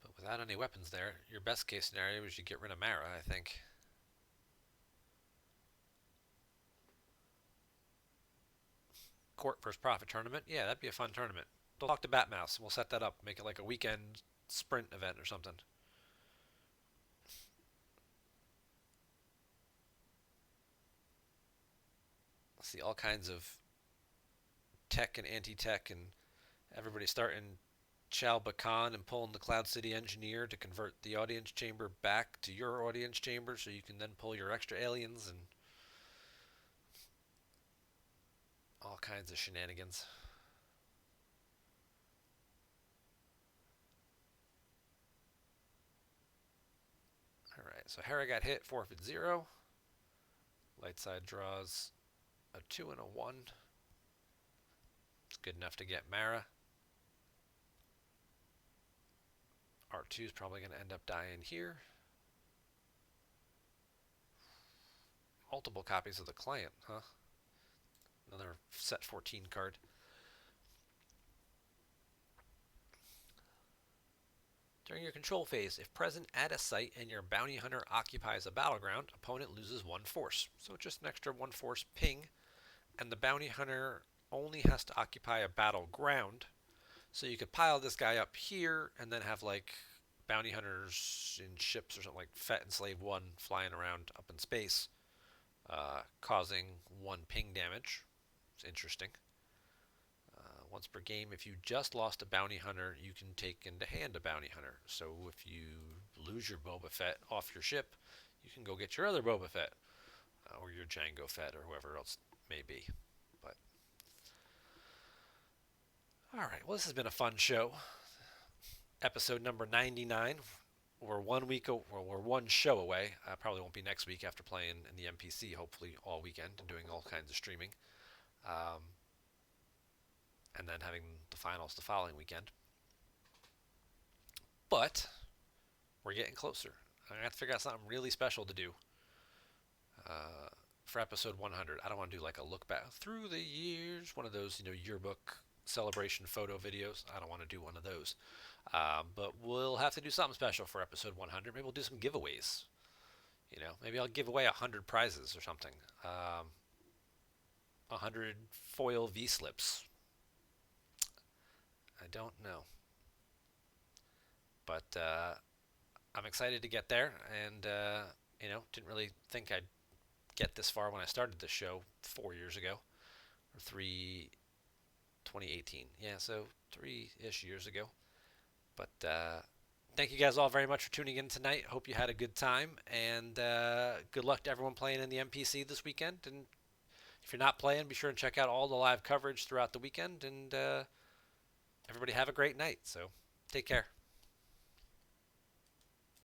But without any weapons there, your best case scenario is you get rid of Mara, I think. Court versus Prophet tournament. Yeah, that'd be a fun tournament. Talk to Batmouse. We'll set that up. Make it like a weekend sprint event or something. See all kinds of tech and anti-tech, and everybody starting Chal Bakan and pulling the Cloud City Engineer to convert the audience chamber back to your audience chamber so you can then pull your extra aliens and all kinds of shenanigans. Alright, so Hera got hit, forfeit 0. Light side draws a 2 and a 1. It's good enough to get Mara. R2 is probably going to end up dying here. Multiple copies of the client, huh? Another set 14 card. During your control phase, if present at a site and your bounty hunter occupies a battleground, opponent loses 1 force. So just an extra 1 force ping, and the bounty hunter only has to occupy a battleground. So you could pile this guy up here and then have like bounty hunters in ships or something like Fett and Slave 1 flying around up in space, causing 1 ping damage. It's interesting. Once per game, if you just lost a bounty hunter, you can take into hand a bounty hunter. So if you lose your Boba Fett off your ship, you can go get your other Boba Fett, or your Jango Fett, or whoever else may be. But all right, well, this has been a fun show. Episode number 99. We're 1 week, we're 1 show away. Probably won't be next week after playing in the MPC, hopefully all weekend and doing all kinds of streaming. and then having the finals the following weekend. But we're getting closer. I'm gonna have to figure out something really special to do uh, for episode 100. I don't want to do like a look back through the years, one of those yearbook celebration photo videos. I don't want to do one of those. But we'll have to do something special for episode 100. Maybe we'll do some giveaways. Maybe I'll give away 100 prizes or something. 100 foil V slips. I don't know, but I'm excited to get there, and didn't really think I'd get this far when I started the show 4 years ago, or 2018. Yeah, so 3-ish years ago. But thank you guys all very much for tuning in tonight. Hope you had a good time, and good luck to everyone playing in the MPC this weekend. And if you're not playing, be sure and check out all the live coverage throughout the weekend. And everybody have a great night. So take care.